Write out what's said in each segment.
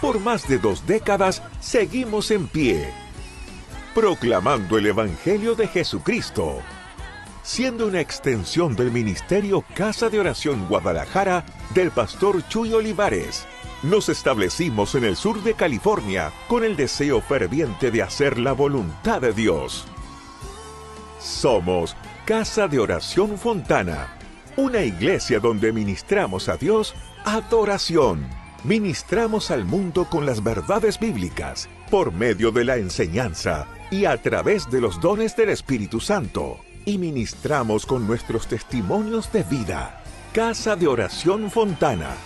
Por más de 2 décadas seguimos en pie, proclamando el Evangelio de Jesucristo, siendo una extensión del ministerio Casa de Oración Guadalajara del pastor Chuy Olivares. Nos establecimos en el sur de California con el deseo ferviente de hacer la voluntad de Dios. Somos Casa de Oración Fontana, una iglesia donde ministramos a Dios adoración. Ministramos al mundo con las verdades bíblicas, por medio de la enseñanza y a través de los dones del Espíritu Santo. Y ministramos con nuestros testimonios de vida. Casa de Oración Fontana,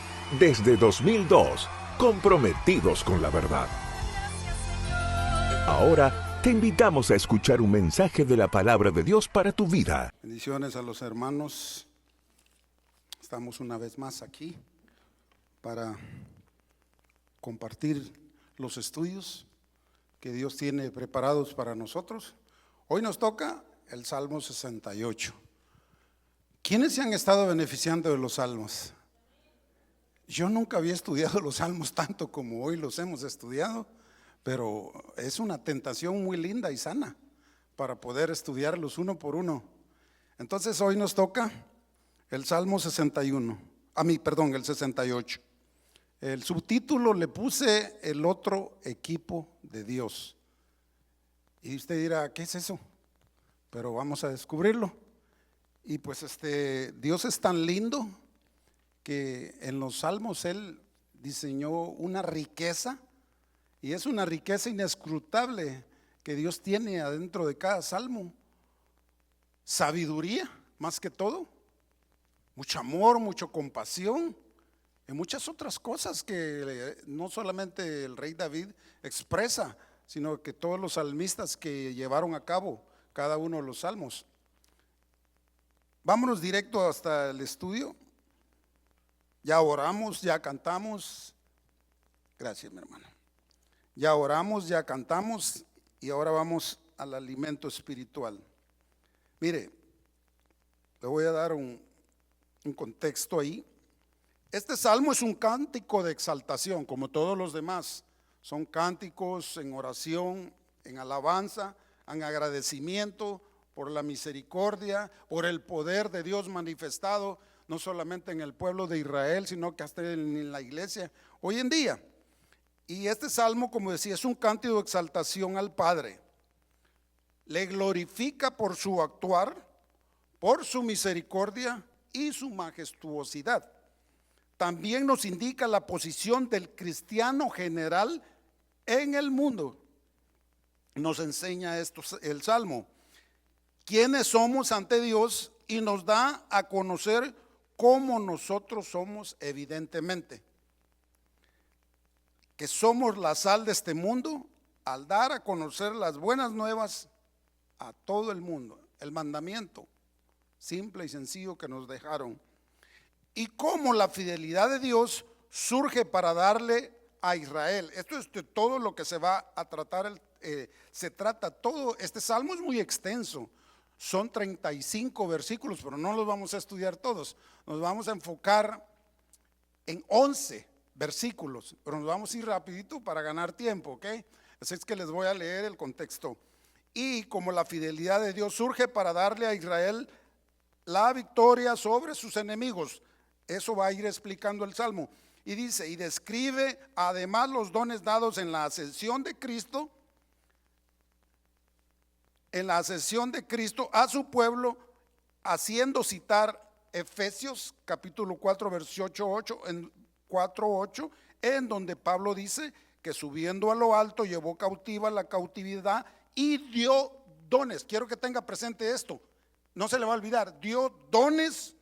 desde 2002, comprometidos con la verdad. Ahora te invitamos a escuchar un mensaje de la palabra de Dios para tu vida. Bendiciones a los hermanos. Estamos una vez más aquí para compartir los estudios que Dios tiene preparados para nosotros. Hoy nos toca el Salmo 68. ¿Quiénes se han estado beneficiando de los salmos? Yo nunca había estudiado los salmos tanto como hoy los hemos estudiado, pero es una tentación muy linda y sana para poder estudiarlos uno por uno. Entonces hoy nos toca el Salmo 61, el 68. El subtítulo le puse el otro equipo de Dios. Y usted dirá, ¿qué es eso? Pero vamos a descubrirlo. Y pues Dios es tan lindo que en los salmos Él diseñó una riqueza, y es una riqueza inescrutable que Dios tiene adentro de cada salmo. Sabiduría, más que todo, mucho amor, mucha compasión y muchas otras cosas que no solamente el rey David expresa, sino que todos los salmistas que llevaron a cabo cada uno de los salmos. Vámonos directo hasta el estudio. Ya oramos, ya cantamos. Gracias, mi hermano. Ya oramos, ya cantamos y ahora vamos al alimento espiritual. Mire, le voy a dar un contexto ahí. Este salmo es un cántico de exaltación, como todos los demás. Son cánticos en oración, en alabanza, en agradecimiento por la misericordia, por el poder de Dios manifestado, no solamente en el pueblo de Israel, sino que hasta en la iglesia hoy en día. Y este salmo, como decía, es un cántico de exaltación al Padre. Le glorifica por su actuar, por su misericordia y su majestuosidad. También nos indica la posición del cristiano general en el mundo. Nos enseña esto el Salmo. ¿Quiénes somos ante Dios? Y nos da a conocer cómo nosotros somos, evidentemente. Que somos la sal de este mundo al dar a conocer las buenas nuevas a todo el mundo. El mandamiento simple y sencillo que nos dejaron. Y cómo la fidelidad de Dios surge para darle a Israel. Esto es de todo lo que se va a tratar. Se trata todo. Este salmo es muy extenso. Son 35 versículos, pero no los vamos a estudiar todos. Nos vamos a enfocar en 11 versículos, pero nos vamos a ir rapidito para ganar tiempo, ¿ok? Así es que les voy a leer el contexto. Y como la fidelidad de Dios surge para darle a Israel la victoria sobre sus enemigos. Eso va a ir explicando el Salmo. Y dice, y describe además los dones dados en la ascensión de Cristo, a su pueblo, haciendo citar Efesios capítulo 4 versículo 8, en 4:8, en donde Pablo dice que subiendo a lo alto llevó cautiva la cautividad y dio dones. Quiero que tenga presente esto, no se le va a olvidar, dio dones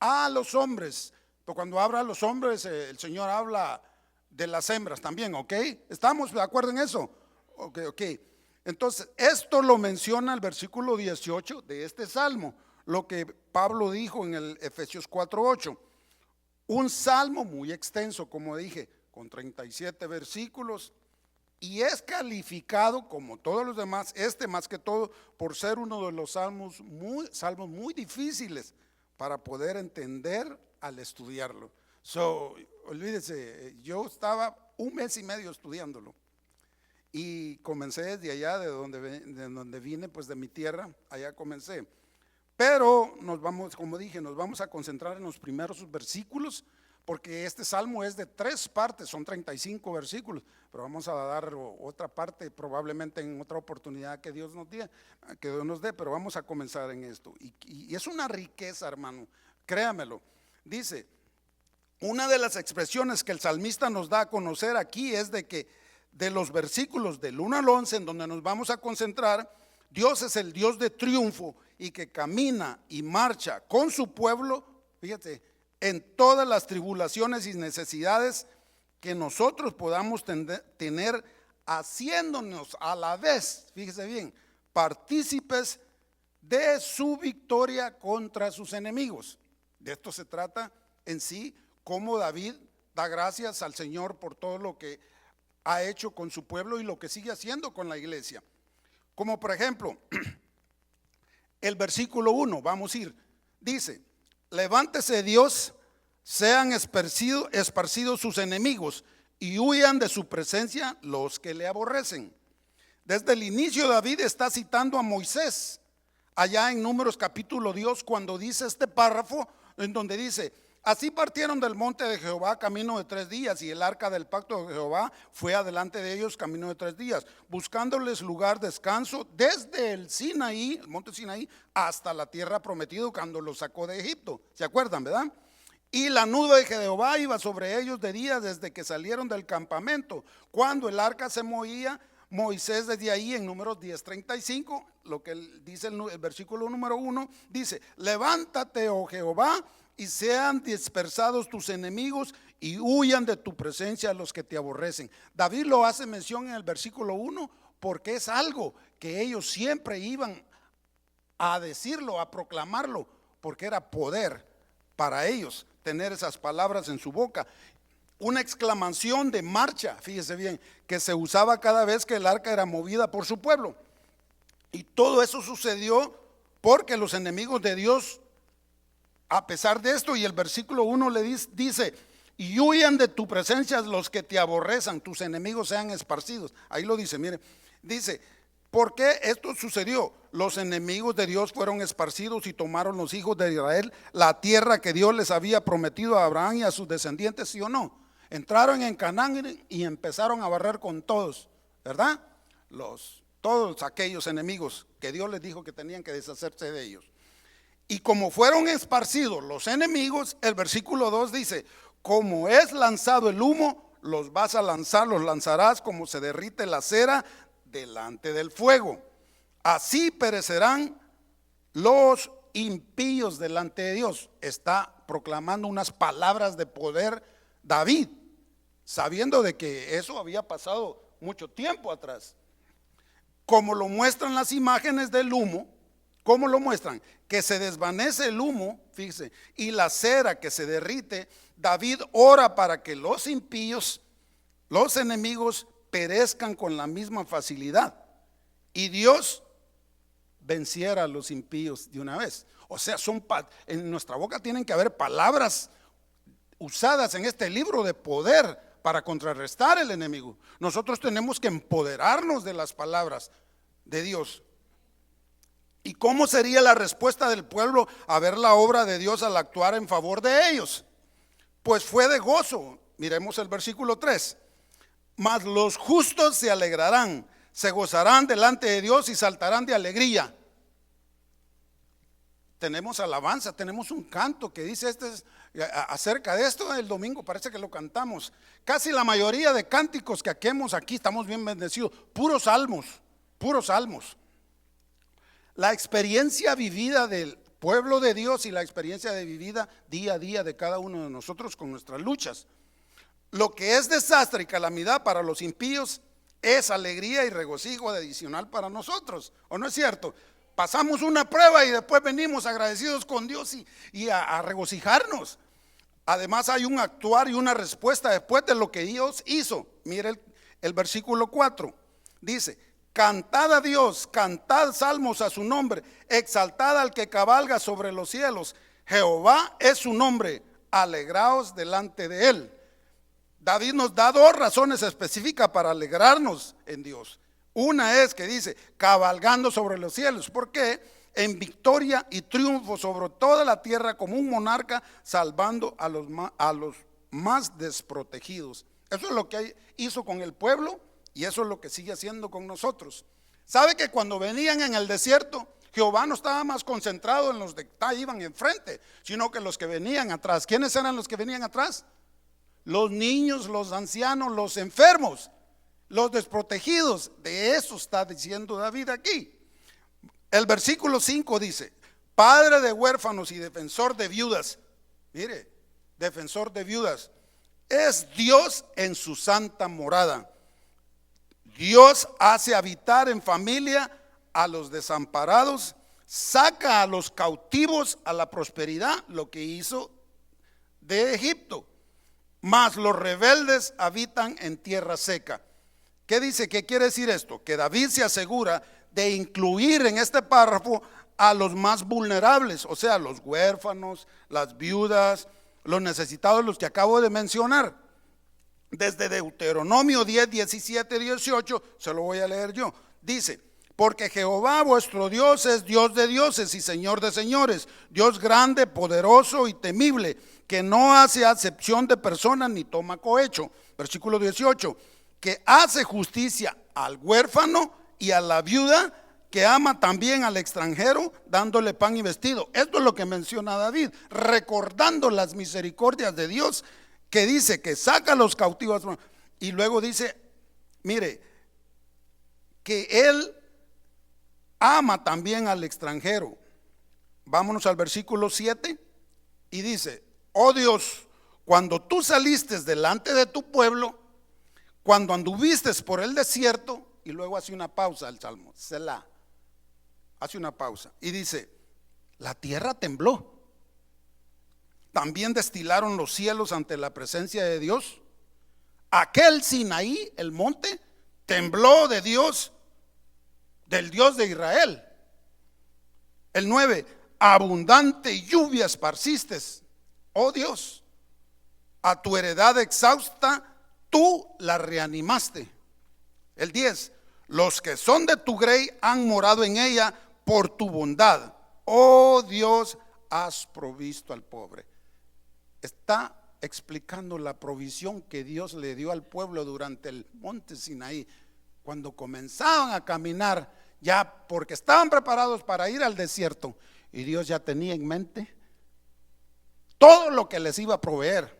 a los hombres. Pero cuando habla a los hombres, el Señor habla de las hembras también, ¿ok? ¿Estamos de acuerdo en eso? Ok. Entonces, esto lo menciona el versículo 18 de este salmo, lo que Pablo dijo en el Efesios 4:8. Un salmo muy extenso, como dije, con 37 versículos, y es calificado, como todos los demás, más que todo, por ser uno de los salmos muy difíciles para poder entender al estudiarlo. Olvídese, yo estaba un mes y medio estudiándolo. Y comencé desde allá, de donde vine, pues de mi tierra, allá comencé. Pero nos vamos, como dije, nos vamos a concentrar en los primeros versículos, porque este salmo es de 3 partes, son 35 versículos, pero vamos a dar otra parte probablemente en otra oportunidad que Dios nos dé, pero vamos a comenzar en esto. Y es una riqueza, hermano, créamelo. Dice, una de las expresiones que el salmista nos da a conocer aquí es de que de los versículos del 1 al 11, en donde nos vamos a concentrar, Dios es el Dios de triunfo y que camina y marcha con su pueblo, fíjate, en todas las tribulaciones y necesidades que nosotros podamos tener, haciéndonos a la vez, fíjese bien, partícipes de su victoria contra sus enemigos. De esto se trata en sí, cómo David da gracias al Señor por todo lo que ha hecho con su pueblo y lo que sigue haciendo con la iglesia. Como por ejemplo, el versículo 1, vamos a ir, dice, levántese Dios, sean esparcidos sus enemigos y huyan de su presencia los que le aborrecen. Desde el inicio David está citando a Moisés, allá en Números capítulo 2, cuando dice este párrafo, en donde dice, así partieron del monte de Jehová camino de 3 días, y el arca del pacto de Jehová fue adelante de ellos camino de 3 días, buscándoles lugar de descanso desde el Sinaí, el monte Sinaí, hasta la tierra prometida cuando los sacó de Egipto. ¿Se acuerdan, verdad? Y la nube de Jehová iba sobre ellos de día desde que salieron del campamento. Cuando el arca se movía, Moisés desde ahí en Números 10:35, lo que dice el versículo número 1, dice, levántate, oh Jehová, y sean dispersados tus enemigos y huyan de tu presencia los que te aborrecen. David lo hace mención en el versículo 1 porque es algo que ellos siempre iban a decirlo, a proclamarlo, porque era poder para ellos tener esas palabras en su boca. Una exclamación de marcha, fíjese bien, que se usaba cada vez que el arca era movida por su pueblo. Y todo eso sucedió porque los enemigos de Dios, a pesar de esto, y el versículo 1 le dice, y huyan de tu presencia los que te aborrezan, tus enemigos sean esparcidos. Ahí lo dice, mire, dice, ¿por qué esto sucedió? Los enemigos de Dios fueron esparcidos y tomaron los hijos de Israel la tierra que Dios les había prometido a Abraham y a sus descendientes, ¿sí o no? Entraron en Canaán y empezaron a barrer con todos, ¿verdad? Todos aquellos enemigos que Dios les dijo que tenían que deshacerse de ellos. Y como fueron esparcidos los enemigos, el versículo 2 dice, como es lanzado el humo, los vas a lanzar, los lanzarás como se derrite la cera delante del fuego. Así perecerán los impíos delante de Dios. Está proclamando unas palabras de poder David, sabiendo de que eso había pasado mucho tiempo atrás. Como lo muestran las imágenes del humo, ¿cómo lo muestran? Que se desvanece el humo, fíjese, y la cera que se derrite. David ora para que los impíos, los enemigos, perezcan con la misma facilidad y Dios venciera a los impíos de una vez. O sea, en nuestra boca tienen que haber palabras usadas en este libro de poder para contrarrestar el enemigo. Nosotros tenemos que empoderarnos de las palabras de Dios. ¿Y cómo sería la respuesta del pueblo a ver la obra de Dios al actuar en favor de ellos? Pues fue de gozo. Miremos el versículo 3. Mas los justos se alegrarán, se gozarán delante de Dios y saltarán de alegría. Tenemos alabanza, tenemos un canto que dice acerca de esto. El domingo parece que lo cantamos. Casi la mayoría de cánticos que hacemos aquí estamos bien bendecidos. Puros salmos, puros salmos. La experiencia vivida del pueblo de Dios y la experiencia de vivida día a día de cada uno de nosotros con nuestras luchas. Lo que es desastre y calamidad para los impíos es alegría y regocijo adicional para nosotros, ¿o no es cierto? Pasamos una prueba y después venimos agradecidos con Dios y a regocijarnos. Además hay un actuar y una respuesta después de lo que Dios hizo. Mire el versículo 4, dice, cantad a Dios, cantad salmos a su nombre, exaltad al que cabalga sobre los cielos. Jehová es su nombre, alegraos delante de él. David nos da dos razones específicas para alegrarnos en Dios. Una es que dice, cabalgando sobre los cielos. ¿Por qué? En victoria y triunfo sobre toda la tierra como un monarca, salvando a los más desprotegidos. Eso es lo que hizo con el pueblo y eso es lo que sigue haciendo con nosotros. ¿Sabe que cuando venían en el desierto, Jehová no estaba más concentrado en los que iban enfrente, sino que los que venían atrás? ¿Quiénes eran los que venían atrás? Los niños, los ancianos, los enfermos, los desprotegidos. De eso está diciendo David aquí. El versículo 5 dice, padre de huérfanos y defensor de viudas. Mire, defensor de viudas. Es Dios en su santa morada. Dios hace habitar en familia a los desamparados, saca a los cautivos a la prosperidad, lo que hizo de Egipto. Mas los rebeldes habitan en tierra seca. ¿Qué dice? ¿Qué quiere decir esto? Que David se asegura de incluir en este párrafo a los más vulnerables, o sea, los huérfanos, las viudas, los necesitados, los que acabo de mencionar. Desde Deuteronomio 10, 17, 18, se lo voy a leer yo. Dice, porque Jehová vuestro Dios es Dios de dioses y Señor de señores, Dios grande, poderoso y temible, que no hace acepción de personas ni toma cohecho. Versículo 18, que hace justicia al huérfano y a la viuda, que ama también al extranjero, dándole pan y vestido. Esto es lo que menciona David, recordando las misericordias de Dios, que dice que saca a los cautivos. Y luego dice, mire, que él ama también al extranjero. Vámonos al versículo 7 y dice, oh Dios, cuando tú saliste delante de tu pueblo, cuando anduviste por el desierto, y luego hace una pausa el salmo, Selah, hace una pausa y dice, la tierra tembló, también destilaron los cielos ante la presencia de Dios. Aquel Sinaí, el monte, tembló de Dios, del Dios de Israel. El 9, abundante lluvia esparciste, oh Dios, a tu heredad exhausta tú la reanimaste. El 10, los que son de tu grey han morado en ella por tu bondad, oh Dios, has provisto al pobre. Está explicando la provisión que Dios le dio al pueblo durante el monte Sinaí, cuando comenzaban a caminar, ya porque estaban preparados para ir al desierto, y Dios ya tenía en mente todo lo que les iba a proveer.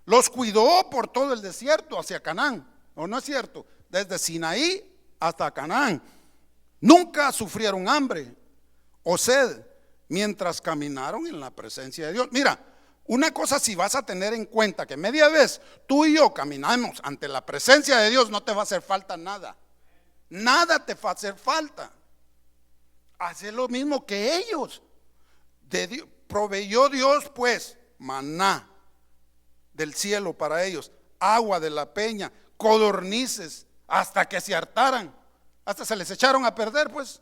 Los cuidó por todo el desierto hacia Canaán, ¿o no es cierto? Desde Sinaí hasta Canaán. Nunca sufrieron hambre o sed mientras caminaron en la presencia de Dios. Mira, una cosa, si vas a tener en cuenta que media vez tú y yo caminamos ante la presencia de Dios, no te va a hacer falta nada. Nada te va a hacer falta. Hace lo mismo que ellos. Proveyó Dios pues maná del cielo para ellos, agua de la peña, codornices, hasta que se hartaran, hasta se les echaron a perder pues.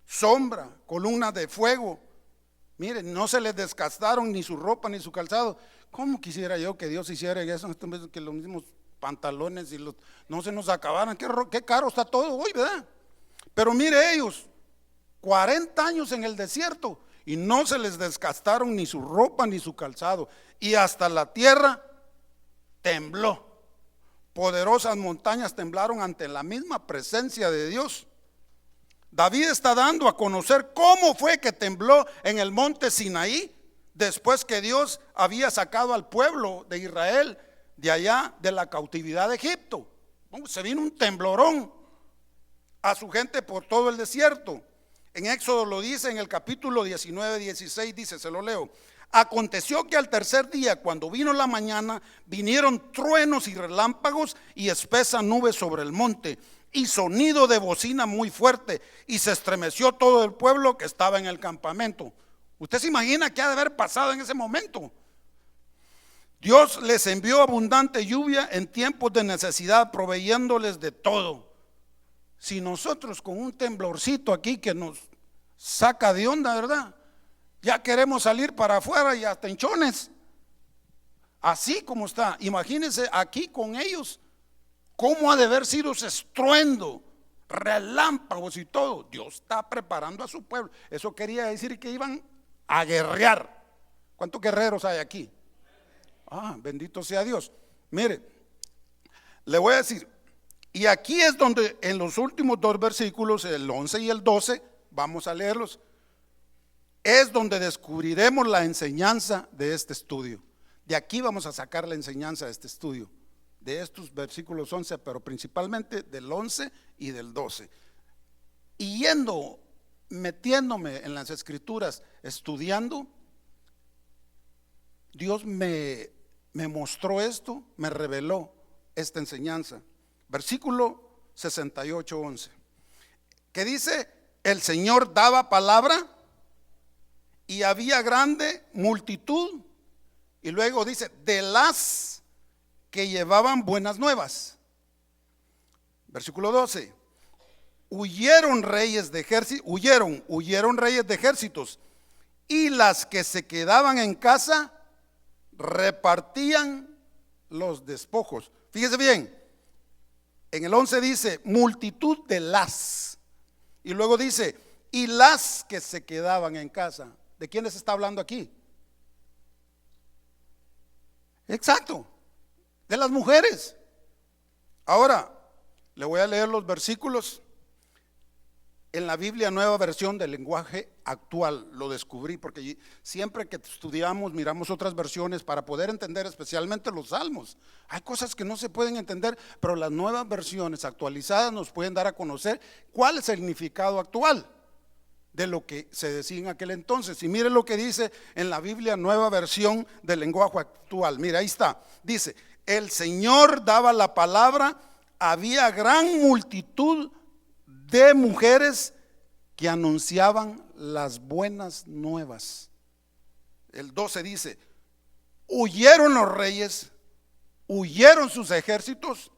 Sombra, columna de fuego. Miren, no se les desgastaron ni su ropa ni su calzado. ¿Cómo quisiera yo que Dios hiciera eso? Que los mismos pantalones y no se nos acabaran. Qué caro está todo hoy, ¿verdad? Pero mire, ellos 40 años en el desierto y no se les desgastaron ni su ropa ni su calzado, y hasta la tierra tembló. Poderosas montañas temblaron ante la misma presencia de Dios. David está dando a conocer cómo fue que tembló en el monte Sinaí, después que Dios había sacado al pueblo de Israel de allá de la cautividad de Egipto. Se vino un temblorón a su gente por todo el desierto. En Éxodo lo dice en el capítulo 19, 16, dice, se lo leo. Aconteció que al tercer día, cuando vino la mañana, vinieron truenos y relámpagos y espesa nube sobre el monte, y sonido de bocina muy fuerte, y se estremeció todo el pueblo que estaba en el campamento. ¿Usted se imagina qué ha de haber pasado en ese momento? Dios les envió abundante lluvia en tiempos de necesidad, proveyéndoles de todo. Si nosotros con un temblorcito aquí que nos saca de onda, ¿verdad? Ya queremos salir para afuera y hasta hinchones. Así como está, imagínense aquí con ellos, cómo ha de haber sido ese estruendo, relámpagos y todo. Dios está preparando a su pueblo. Eso quería decir que iban a guerrear. ¿Cuántos guerreros hay aquí? Bendito sea Dios. Mire, le voy a decir, y aquí es donde en los últimos dos versículos, el 11 y el 12, vamos a leerlos, es donde descubriremos la enseñanza de este estudio. De aquí vamos a sacar la enseñanza de este estudio, de estos versículos 11, pero principalmente del 11 y del 12. Y metiéndome en las escrituras, estudiando, Dios me mostró esto, me reveló esta enseñanza. Versículo 68, 11, que dice: el Señor daba palabra y había grande multitud. Y luego dice: de las que llevaban buenas nuevas. Versículo 12: huyeron reyes de ejércitos, y las que se quedaban en casa repartían los despojos. Fíjese bien, en el 11 dice multitud de las, y luego dice y las que se quedaban en casa. ¿De quiénes está hablando aquí? Exacto, de las mujeres. Ahora le voy a leer los versículos en la Biblia Nueva Versión del Lenguaje Actual. Lo descubrí porque siempre que estudiamos miramos otras versiones para poder entender especialmente los salmos. Hay cosas que no se pueden entender, pero las nuevas versiones actualizadas nos pueden dar a conocer cuál es el significado actual de lo que se decía en aquel entonces. Y mire lo que dice en la Biblia Nueva Versión del Lenguaje Actual. Mira, ahí está. Dice: el Señor daba la palabra, había gran multitud de mujeres que anunciaban las buenas nuevas. El 12 dice: huyeron los reyes, huyeron sus ejércitos,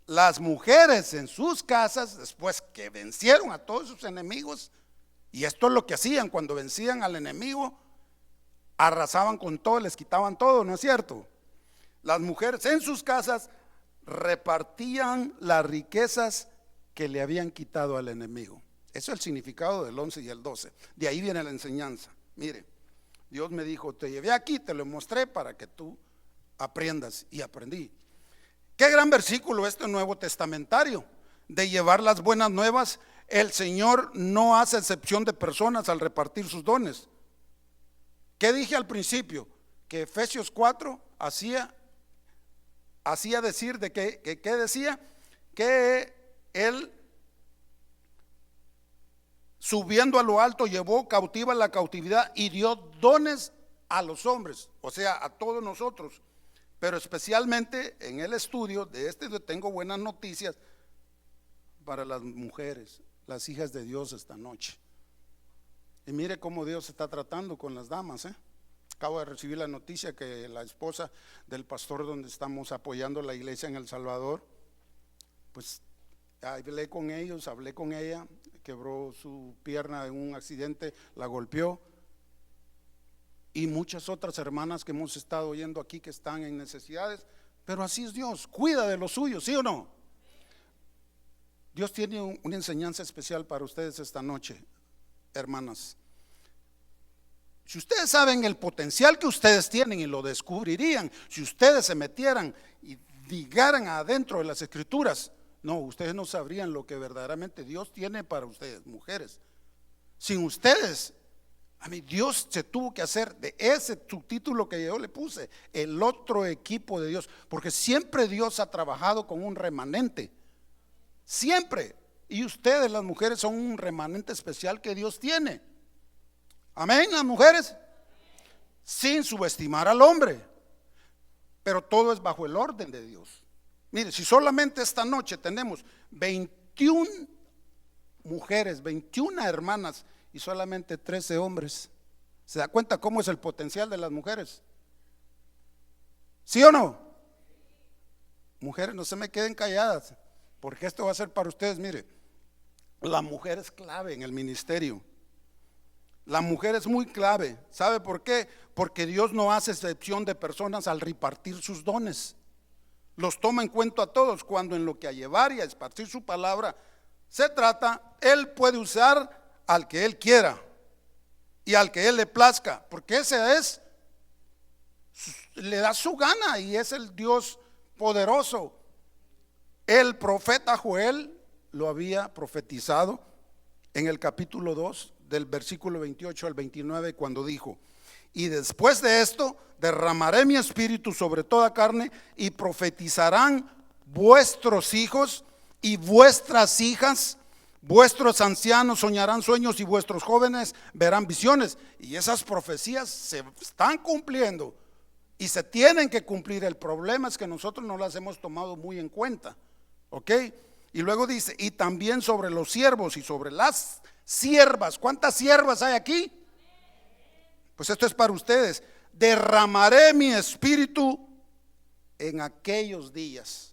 las mujeres en sus casas, después que vencieron a todos sus enemigos. Y esto es lo que hacían cuando vencían al enemigo: arrasaban con todo, les quitaban todo, ¿no es cierto? Las mujeres en sus casas repartían las riquezas que le habían quitado al enemigo. Eso es el significado del 11 y el 12. De ahí viene la enseñanza. Mire, Dios me dijo: te llevé aquí, te lo mostré para que tú aprendas. Y aprendí. Qué gran versículo este nuevo testamentario, de llevar las buenas nuevas. El Señor no hace excepción de personas al repartir sus dones. ¿Qué dije al principio? Que Efesios 4 hacía decir de que decía que Él, subiendo a lo alto, llevó cautiva la cautividad y dio dones a los hombres, o sea, a todos nosotros. Pero especialmente en el estudio de este tengo buenas noticias para las mujeres, las hijas de Dios esta noche. Y mire cómo Dios está tratando con las damas. Acabo de recibir la noticia que la esposa del pastor donde estamos apoyando la iglesia en El Salvador, pues hablé con ella, quebró su pierna en un accidente, la golpeó. Y muchas otras hermanas que hemos estado oyendo aquí que están en necesidades. Pero así es Dios, cuida de los suyos, ¿sí o no? Dios tiene una enseñanza especial para ustedes esta noche, hermanas. Si ustedes saben el potencial que ustedes tienen, y lo descubrirían si ustedes se metieran y digaran adentro de las escrituras, no, ustedes no sabrían lo que verdaderamente Dios tiene para ustedes, mujeres. Sin ustedes, Dios se tuvo que hacer de ese subtítulo que yo le puse, el otro equipo de Dios, porque siempre Dios ha trabajado con un remanente, siempre. Y ustedes, las mujeres, son un remanente especial que Dios tiene. Amén, las mujeres, sin subestimar al hombre, pero todo es bajo el orden de Dios. Mire, si solamente esta noche tenemos 21 mujeres, 21 hermanas y solamente 13 hombres, ¿se da cuenta cómo es el potencial de las mujeres? ¿Sí o no? Mujeres, no se me queden calladas, porque esto va a ser para ustedes. Mire, la mujer es clave en el ministerio. La mujer es muy clave. ¿Sabe por qué? Porque Dios no hace excepción de personas al repartir sus dones. Los toma en cuenta a todos. Cuando en lo que a llevar y a esparcir su palabra se trata, Él puede usar al que Él quiera y al que Él le plazca, porque ese es, le da su gana y es el Dios poderoso. El profeta Joel lo había profetizado en el capítulo 2 del versículo 28 al 29, cuando dijo: y después de esto derramaré mi espíritu sobre toda carne, y profetizarán vuestros hijos y vuestras hijas, vuestros ancianos soñarán sueños y vuestros jóvenes verán visiones. Y esas profecías se están cumpliendo y se tienen que cumplir. El problema es que nosotros no las hemos tomado muy en cuenta, ¿ok? Y luego dice: y también sobre los siervos y sobre las siervas. ¿Cuántas siervas hay aquí? Pues esto es para ustedes. Derramaré mi espíritu en aquellos días.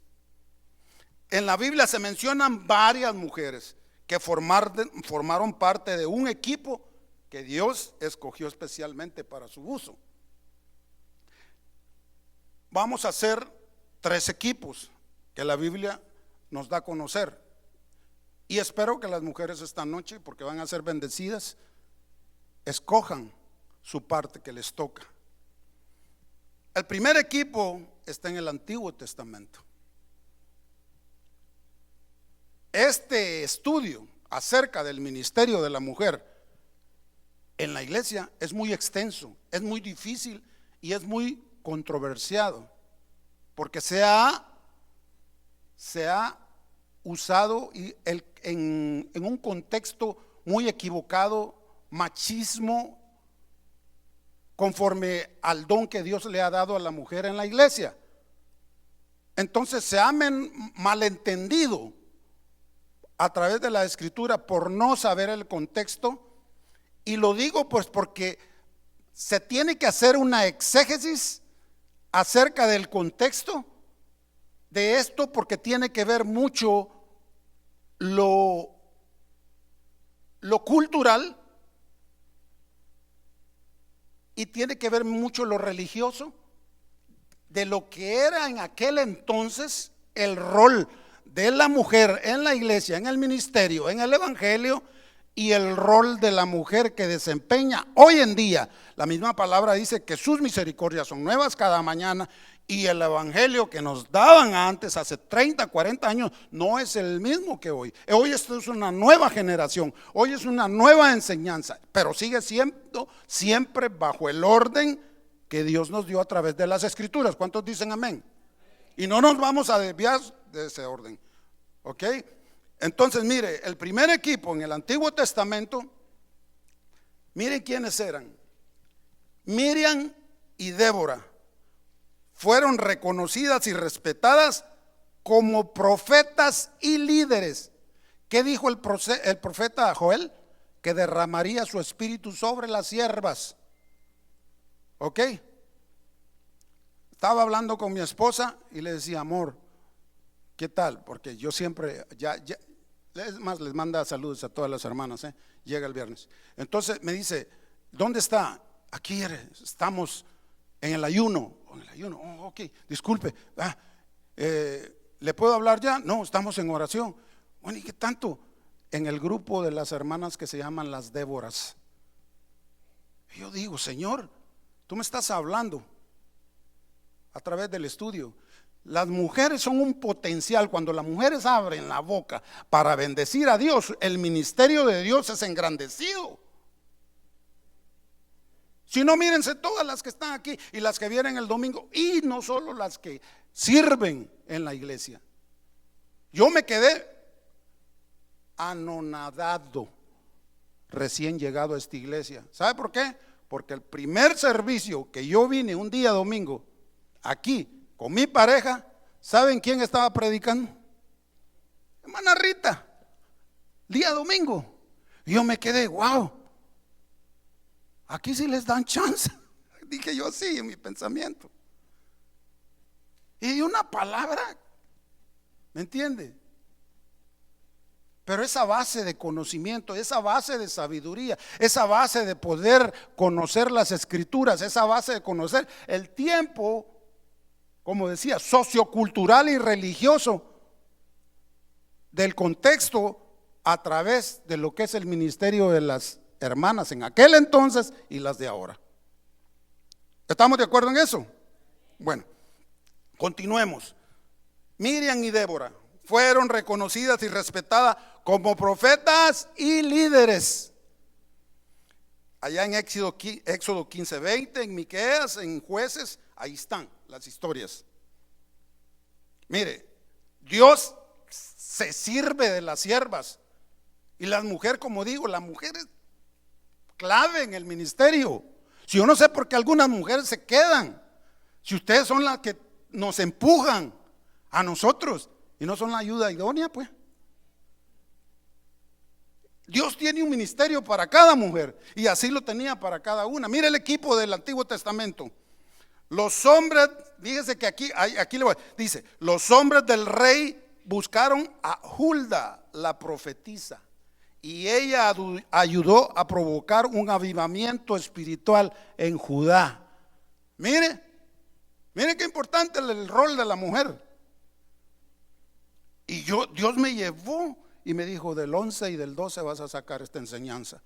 En la Biblia se mencionan varias mujeres que formaron parte de un equipo que Dios escogió especialmente para su uso. Vamos a hacer 3 equipos que la Biblia nos da a conocer, y espero que las mujeres esta noche, porque van a ser bendecidas, escojan su parte que les toca. El primer equipo está en el Antiguo Testamento. Este estudio acerca del ministerio de la mujer en la iglesia es muy extenso, es muy difícil y es muy controversiado, porque se ha usado en un contexto muy equivocado, machismo, conforme al don que Dios le ha dado a la mujer en la iglesia. Entonces se ha malentendido a través de la escritura por no saber el contexto. Y lo digo pues porque se tiene que hacer una exégesis acerca del contexto de esto, porque tiene que ver mucho lo cultural y tiene que ver mucho lo religioso de lo que era en aquel entonces el rol de la mujer en la iglesia, en el ministerio, en el evangelio, y el rol de la mujer que desempeña hoy en día. La misma palabra dice que sus misericordias son nuevas cada mañana, y el evangelio que nos daban antes, hace 30, 40 años, no es el mismo que hoy. Hoy esto es una nueva generación, hoy es una nueva enseñanza, pero sigue siendo siempre bajo el orden que Dios nos dio a través de las escrituras. ¿Cuántos dicen amén? Y no nos vamos a desviar de ese orden, ¿ok? Entonces mire, el primer equipo en el Antiguo Testamento, miren quiénes eran. Miriam y Débora fueron reconocidas y respetadas como profetas y líderes. ¿Qué dijo el profeta Joel? Que derramaría su espíritu sobre las siervas. ¿Ok? Estaba hablando con mi esposa y le decía: amor, ¿qué tal? Porque yo siempre, es más, les manda saludos a todas las hermanas, llega el viernes. Entonces me dice: ¿dónde está? Aquí estamos en el ayuno. Oh, ok, disculpe, ¿le puedo hablar ya? No, estamos en oración. Bueno, ¿y qué tanto? En el grupo de las hermanas que se llaman las Déboras. Y yo digo: Señor, tú me estás hablando a través del estudio. Las mujeres son un potencial. Cuando las mujeres abren la boca para bendecir a Dios, el ministerio de Dios es engrandecido. Si no, mírense todas las que están aquí y las que vienen el domingo, y no solo las que sirven en la iglesia. Yo me quedé anonadado recién llegado a esta iglesia. ¿Sabe por qué? Porque el primer servicio que yo vine un día domingo aquí con mi pareja, ¿saben quién estaba predicando? Hermana Rita, día domingo. Y yo me quedé: wow, aquí sí les dan chance. Dije yo así en mi pensamiento. Y una palabra, ¿me entiende? Pero esa base de conocimiento, esa base de sabiduría, esa base de poder conocer las escrituras, esa base de conocer el tiempo, como decía, sociocultural y religioso del contexto a través de lo que es el ministerio de las hermanas en aquel entonces y las de ahora. ¿Estamos de acuerdo en eso? Bueno, continuemos. Miriam y Débora fueron reconocidas y respetadas como profetas y líderes. Allá en Éxodo 15:20, en Miqueas, en Jueces, ahí están las historias. Mire, Dios se sirve de las siervas. Y la mujer, como digo, la mujer es clave en el ministerio. Si yo no sé por qué algunas mujeres se quedan, si ustedes son las que nos empujan a nosotros y no son la ayuda idónea, pues. Dios tiene un ministerio para cada mujer y así lo tenía para cada una. Mire el equipo del Antiguo Testamento. Los hombres, fíjese que aquí le voy, dice, los hombres del rey buscaron a Hulda, la profetisa, y ella ayudó a provocar un avivamiento espiritual en Judá. Mire qué importante el rol de la mujer. Y Dios me llevó y me dijo, del 11 y del 12 vas a sacar esta enseñanza.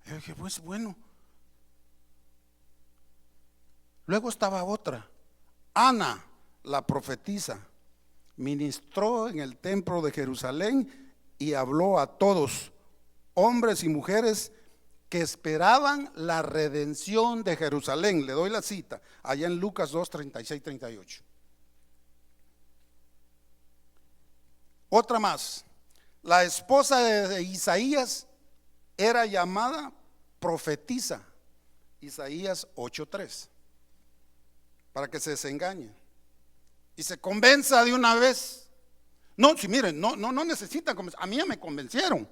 Y yo dije, pues bueno. Luego estaba otra, Ana, la profetisa, ministró en el templo de Jerusalén y habló a todos, hombres y mujeres que esperaban la redención de Jerusalén. Le doy la cita, allá en Lucas 2, 36, 38. Otra más, la esposa de Isaías era llamada profetisa, Isaías 8:3, para que se desengañe y se convenza de una vez. No, si miren, no necesitan convencer. A mí ya me convencieron.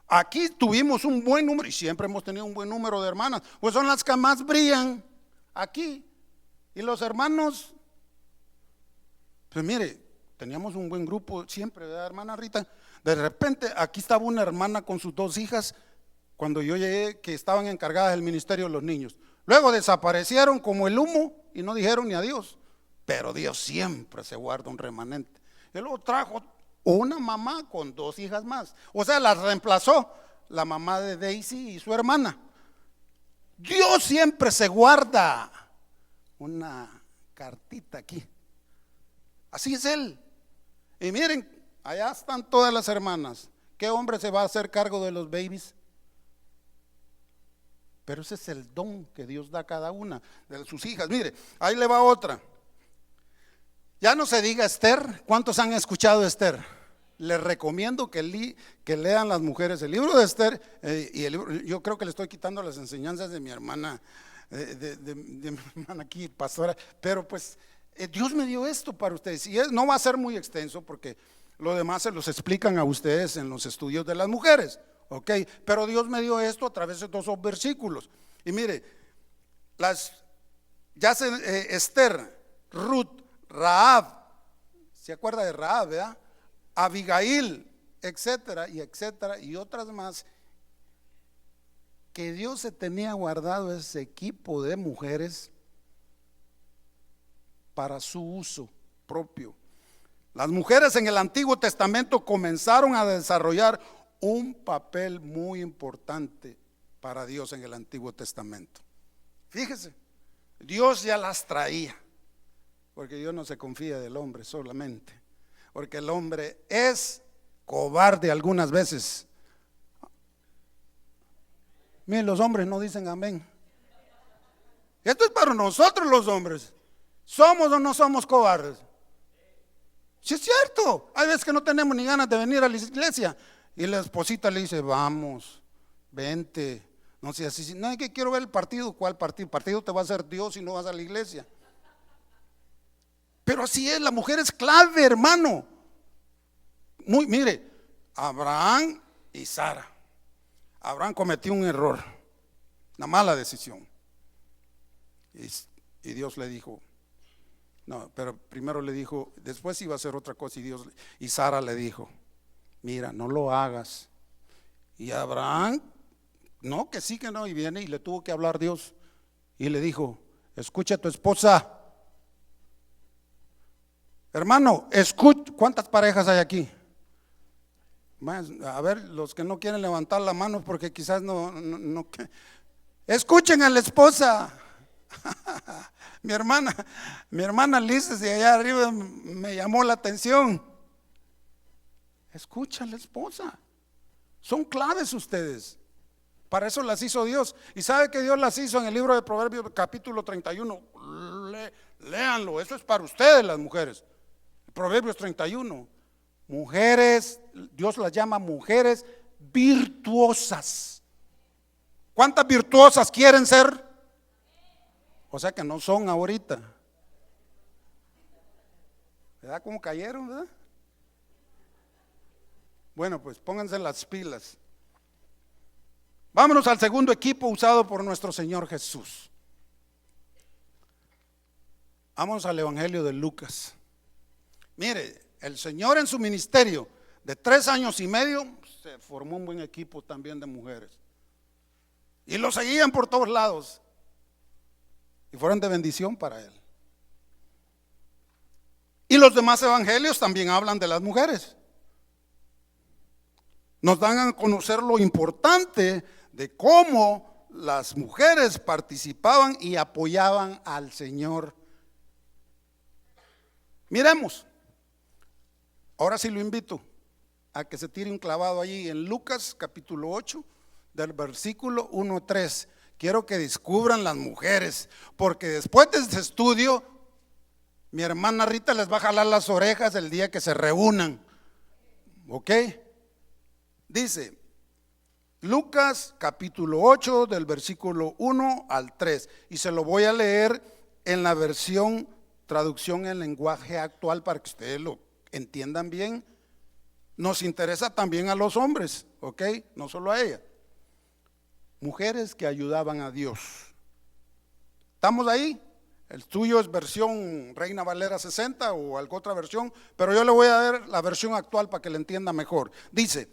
Aquí tuvimos un buen número y siempre hemos tenido un buen número de hermanas, pues son las que más brillan aquí. Y los hermanos, pues mire, teníamos un buen grupo siempre, ¿verdad, hermana Rita? De repente aquí estaba una hermana con sus 2 hijas cuando yo llegué, que estaban encargadas del ministerio de los niños. Luego desaparecieron como el humo y no dijeron ni adiós. Pero Dios siempre se guarda un remanente. Y luego trajo una mamá con 2 hijas más. O sea, las reemplazó la mamá de Daisy y su hermana. Dios siempre se guarda una cartita aquí. Así es Él. Y miren, allá están todas las hermanas. ¿Qué hombre se va a hacer cargo de los babies? Pero ese es el don que Dios da a cada una de sus hijas. Mire, ahí le va otra. Ya no se diga Esther. ¿Cuántos han escuchado Esther? Les recomiendo que lean las mujeres el libro de Esther y el libro. Yo creo que le estoy quitando las enseñanzas de mi hermana, de mi hermana aquí, pastora. Pero pues Dios me dio esto para ustedes. Y no va a ser muy extenso porque lo demás se los explican a ustedes en los estudios de las mujeres. Ok, pero Dios me dio esto a través de 2 versículos. Y mire, Esther, Ruth, Rahab, ¿se acuerda de Rahab, verdad? Abigail, etcétera, y otras más, que Dios se tenía guardado ese equipo de mujeres para su uso propio. Las mujeres en el Antiguo Testamento comenzaron a desarrollar un papel muy importante para Dios en el Antiguo Testamento. Fíjese, Dios ya las traía, porque Dios no se confía del hombre solamente, porque el hombre es cobarde algunas veces. Miren, los hombres no dicen amén. Esto es para nosotros los hombres. ¿Somos o no somos cobardes? Sí, es cierto. Hay veces que no tenemos ni ganas de venir a la iglesia y la esposita le dice, vamos, vente. No sé, así, no, es que quiero ver el partido. ¿Cuál partido? El partido te va a hacer Dios si no vas a la iglesia. Pero así es, la mujer es clave, hermano. Mire, Abraham y Sara. Abraham cometió un error, una mala decisión. Y Dios le dijo, no, pero primero le dijo, después iba a hacer otra cosa y Sara le dijo, mira, no lo hagas. Y Abraham, no, que sí, que no, y viene y le tuvo que hablar Dios. Y le dijo, escucha a tu esposa. Hermano, escucha, ¿cuántas parejas hay aquí? A ver, los que no quieren levantar la mano porque quizás no. Escuchen a la esposa. Mi hermana Liz de allá arriba me llamó la atención. Escucha a la esposa. Son claves ustedes. Para eso las hizo Dios. Y sabe que Dios las hizo en el libro de Proverbios capítulo 31. Léanlo, eso es para ustedes las mujeres. Proverbios 31. Mujeres, Dios las llama mujeres virtuosas. ¿Cuántas virtuosas quieren ser? O sea que no son ahorita. ¿Verdad? ¿Cómo cayeron? ¿Verdad? Bueno, pues pónganse las pilas. Vámonos al segundo equipo usado por nuestro Señor Jesús. Vamos al Evangelio de Lucas. Mire, el Señor en su ministerio de 3 años y medio se formó un buen equipo también de mujeres. Y lo seguían por todos lados. Y fueron de bendición para él. Y los demás evangelios también hablan de las mujeres. Nos dan a conocer lo importante de cómo las mujeres participaban y apoyaban al Señor. Miremos. Ahora sí lo invito a que se tire un clavado allí en Lucas capítulo 8 del versículo 1 a 3. Quiero que descubran las mujeres, porque después de este estudio mi hermana Rita les va a jalar las orejas el día que se reúnan. ¿Ok? Dice Lucas capítulo 8 del versículo 1 al 3, y se lo voy a leer en la versión traducción en lenguaje actual para que ustedes lo entiendan bien. Nos interesa también a los hombres, ¿ok? No solo a ella. Mujeres que ayudaban a Dios. ¿Estamos ahí? El tuyo es versión Reina Valera 60 o alguna otra versión, pero yo le voy a dar la versión actual para que le entienda mejor. Dice: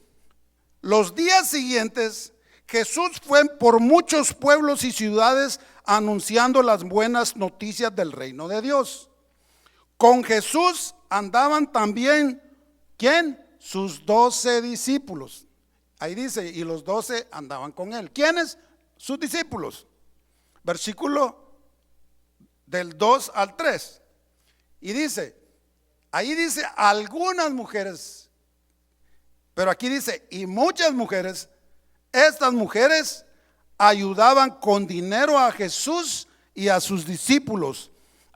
los días siguientes Jesús fue por muchos pueblos y ciudades anunciando las buenas noticias del reino de Dios. Con Jesús andaban también, ¿quién? Sus 12 discípulos. Ahí dice, y los 12 andaban con él. ¿Quiénes? Sus discípulos. Versículo del 2 al 3. Y dice, ahí dice algunas mujeres, pero aquí dice, y muchas mujeres. Estas mujeres ayudaban con dinero a Jesús y a sus discípulos.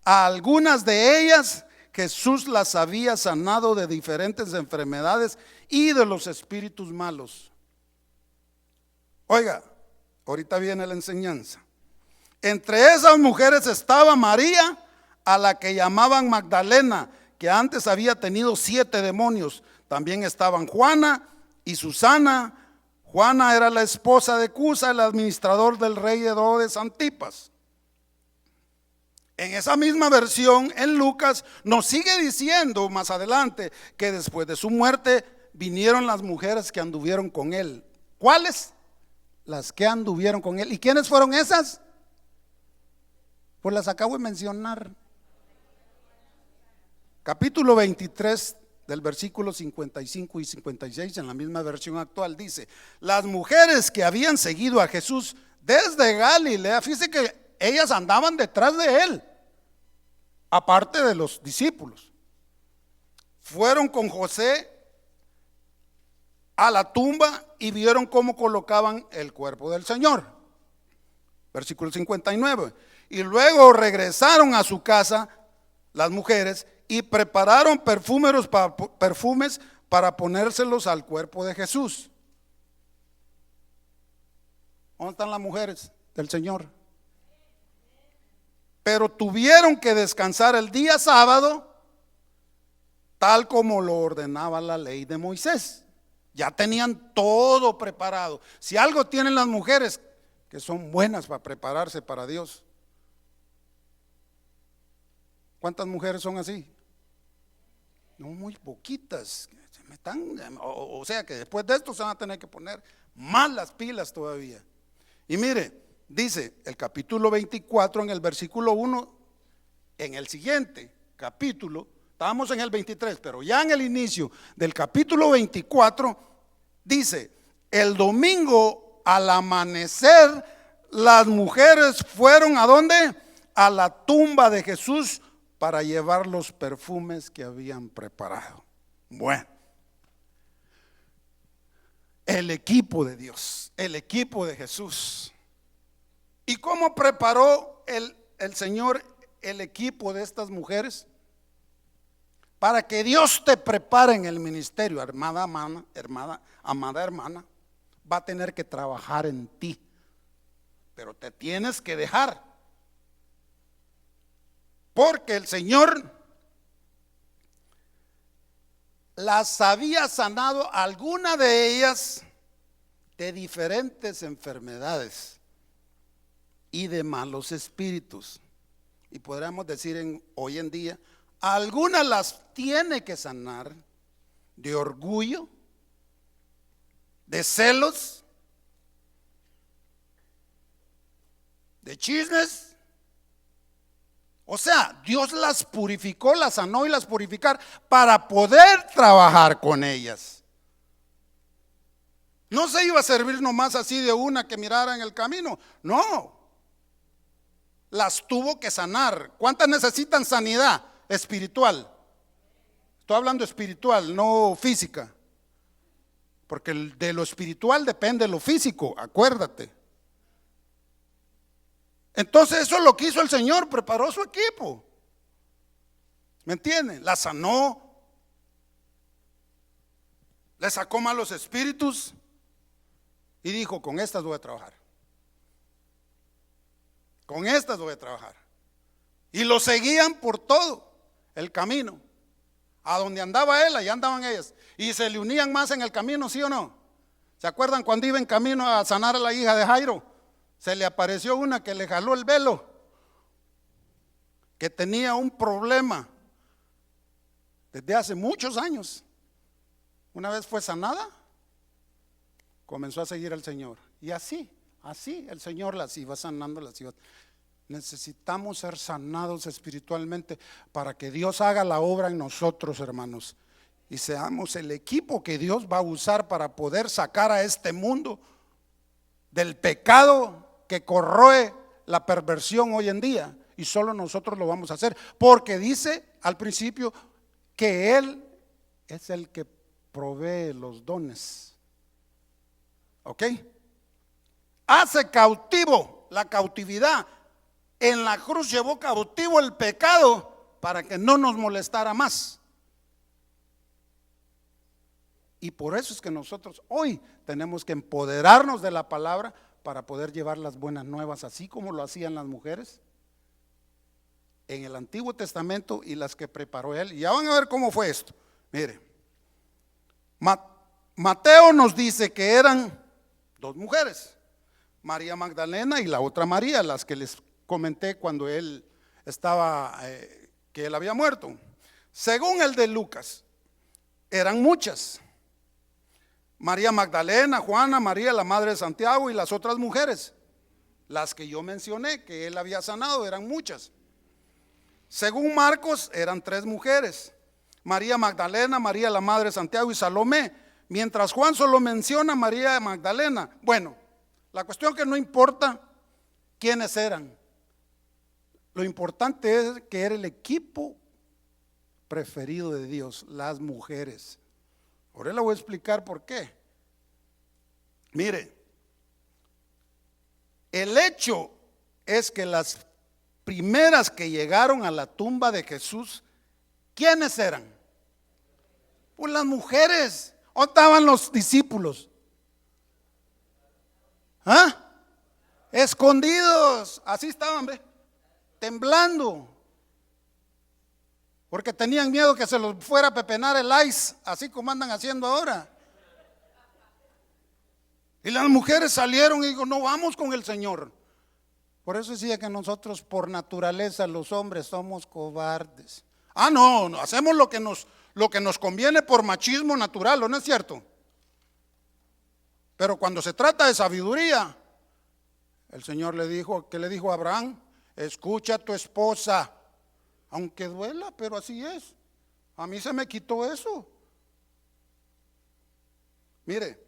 A algunas de ellas Jesús las había sanado de diferentes enfermedades y de los espíritus malos. Oiga, ahorita viene la enseñanza. Entre esas mujeres estaba María, a la que llamaban Magdalena, que antes había tenido 7 demonios. También estaban Juana y Susana. Juana era la esposa de Cusa, el administrador del rey Herodes Antipas. En esa misma versión, en Lucas, nos sigue diciendo más adelante que después de su muerte vinieron las mujeres que anduvieron con él. ¿Cuáles? Las que anduvieron con él. ¿Y quiénes fueron esas? Pues las acabo de mencionar. Capítulo 23 del versículo 55 y 56 en la misma versión actual dice: las mujeres que habían seguido a Jesús desde Galilea, fíjese que ellas andaban detrás de él, aparte de los discípulos, fueron con José a la tumba y vieron cómo colocaban el cuerpo del Señor. Versículo 59. Y luego regresaron a su casa las mujeres y prepararon perfumes para ponérselos al cuerpo de Jesús. ¿Dónde están las mujeres del Señor? Pero tuvieron que descansar el día sábado, tal como lo ordenaba la ley de Moisés. Ya tenían todo preparado. Si algo tienen las mujeres, que son buenas para prepararse para Dios. ¿Cuántas mujeres son así? No, muy poquitas. O sea que después de esto se van a tener que poner más las pilas todavía. Y mire, dice el capítulo 24 en el versículo 1, en el siguiente capítulo, estábamos en el 23, pero ya en el inicio del capítulo 24, dice, el domingo al amanecer, las mujeres fueron ¿a dónde? A la tumba de Jesús para llevar los perfumes que habían preparado. Bueno, el equipo de Dios, el equipo de Jesús. ¿Y cómo preparó el Señor el equipo de estas mujeres? Para que Dios te prepare en el ministerio, amada hermana, va a tener que trabajar en ti, pero te tienes que dejar, porque el Señor las había sanado, alguna de ellas, de diferentes enfermedades y de malos espíritus. Y podríamos decir hoy en día, algunas las tiene que sanar de orgullo, de celos, de chismes. O sea, Dios las purificó, las sanó y las purificar para poder trabajar con ellas. No se iba a servir nomás así de una que mirara en el camino, no. Las tuvo que sanar. ¿Cuántas necesitan sanidad espiritual? Estoy hablando espiritual, no física. Porque de lo espiritual depende lo físico, acuérdate. Entonces eso es lo que hizo el Señor, preparó su equipo. ¿Me entienden? La sanó, le sacó malos espíritus y dijo, con estas voy a trabajar. Con estas voy a trabajar. Y lo seguían por todo el camino. A donde andaba él, allá andaban ellas. Y se le unían más en el camino, ¿sí o no? ¿Se acuerdan cuando iba en camino a sanar a la hija de Jairo? Se le apareció una que le jaló el velo, que tenía un problema desde hace muchos años. Una vez fue sanada, comenzó a seguir al Señor. Y así el Señor las iba sanando, las iba. Necesitamos ser sanados espiritualmente para que Dios haga la obra en nosotros, hermanos, y seamos el equipo que Dios va a usar para poder sacar a este mundo del pecado que corroe la perversión hoy en día. Y solo nosotros lo vamos a hacer, porque dice al principio que Él es el que provee los dones. ¿Ok? Hace cautivo la cautividad. En la cruz llevó cautivo el pecado para que no nos molestara más. Y por eso es que nosotros hoy tenemos que empoderarnos de la palabra para poder llevar las buenas nuevas, así como lo hacían las mujeres en el Antiguo Testamento y las que preparó él. Y ya van a ver cómo fue esto. Mire, Mateo nos dice que eran dos mujeres, María Magdalena y la otra María, las que les comenté cuando él estaba, que él había muerto. Según el de Lucas, eran muchas: María Magdalena, Juana, María la madre de Santiago y las otras mujeres. Las que yo mencioné que él había sanado eran muchas. Según Marcos eran 3 mujeres: María Magdalena, María la madre de Santiago y Salomé. Mientras Juan solo menciona a María Magdalena. Bueno, la cuestión que no importa quiénes eran, lo importante es que era el equipo preferido de Dios, las mujeres. Ahora le voy a explicar por qué. Mire, el hecho es que las primeras que llegaron a la tumba de Jesús, ¿quiénes eran? Pues las mujeres. ¿Dónde estaban los discípulos? ¿Ah? Escondidos, así estaban, ¿ve? Temblando, porque tenían miedo que se los fuera a pepenar el ice, así como andan haciendo ahora. Y las mujeres salieron y dijo, no vamos con el Señor. Por eso decía que nosotros por naturaleza los hombres somos cobardes. No, hacemos lo lo que nos conviene por machismo natural, ¿o no es cierto? Pero cuando se trata de sabiduría, el Señor le dijo, ¿qué le dijo a Abraham? Escucha a tu esposa, aunque duela, pero así es. A mí se me quitó eso. Mire,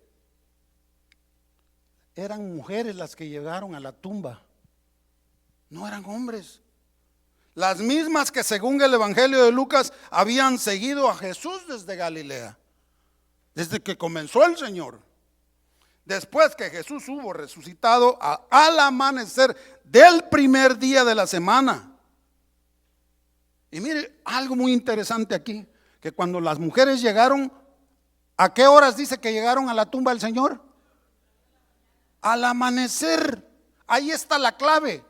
eran mujeres las que llegaron a la tumba, no eran hombres. Las mismas que según el Evangelio de Lucas habían seguido a Jesús desde Galilea, desde que comenzó el Señor. Después que Jesús hubo resucitado al amanecer del primer día de la semana. Y mire, algo muy interesante aquí, que cuando las mujeres llegaron, ¿a qué horas dice que llegaron a la tumba del Señor? Al amanecer. Ahí está la clave.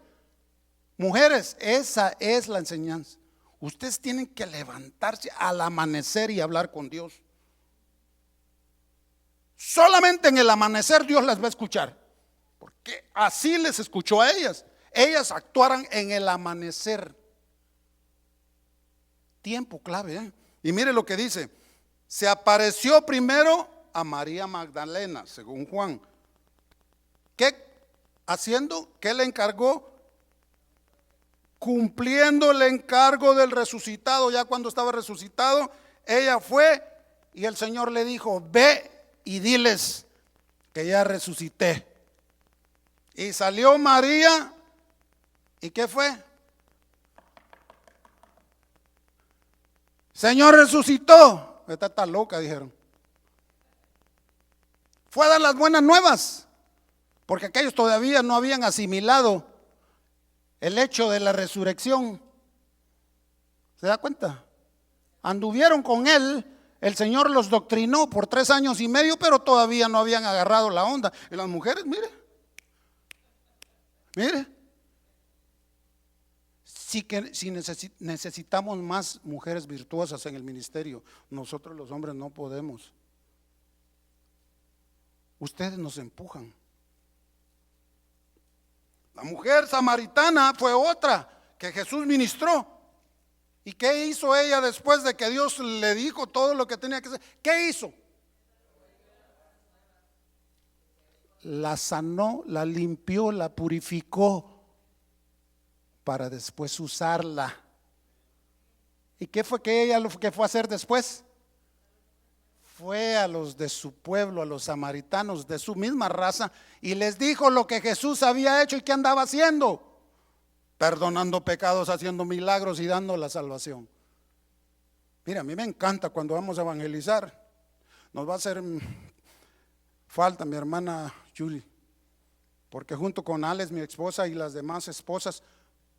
Mujeres, esa es la enseñanza. Ustedes tienen que levantarse al amanecer y hablar con Dios. Solamente en el amanecer Dios las va a escuchar, porque así les escuchó a ellas. Ellas actuaran en el amanecer. Tiempo clave, ¿eh? Y mire lo que dice: se apareció primero a María Magdalena, según Juan. ¿Qué haciendo? ¿Qué le encargó? Cumpliendo el encargo del resucitado. Ya cuando estaba resucitado, ella fue y el Señor le dijo: ve y diles que ya resucité. Y salió María, ¿y qué fue? Señor resucitó. Esta está loca, dijeron. Fue a dar las buenas nuevas, porque aquellos todavía no habían asimilado el hecho de la resurrección. ¿Se da cuenta? Anduvieron con él, el Señor los doctrinó por 3 años y medio, pero todavía no habían agarrado la onda. Y las mujeres, mire, si necesitamos más mujeres virtuosas en el ministerio, nosotros los hombres no podemos. Ustedes nos empujan. La mujer samaritana fue otra que Jesús ministró. ¿Y qué hizo ella después de que Dios le dijo todo lo que tenía que hacer? ¿Qué hizo? La sanó, la limpió, la purificó para después usarla. ¿Y qué fue que ella lo que fue a hacer después? Fue a los de su pueblo, a los samaritanos de su misma raza, y les dijo lo que Jesús había hecho y que andaba haciendo: perdonando pecados, haciendo milagros y dando la salvación. Mira, a mí me encanta cuando vamos a evangelizar. Nos va a hacer falta mi hermana Julie, porque junto con Alex, mi esposa, y las demás esposas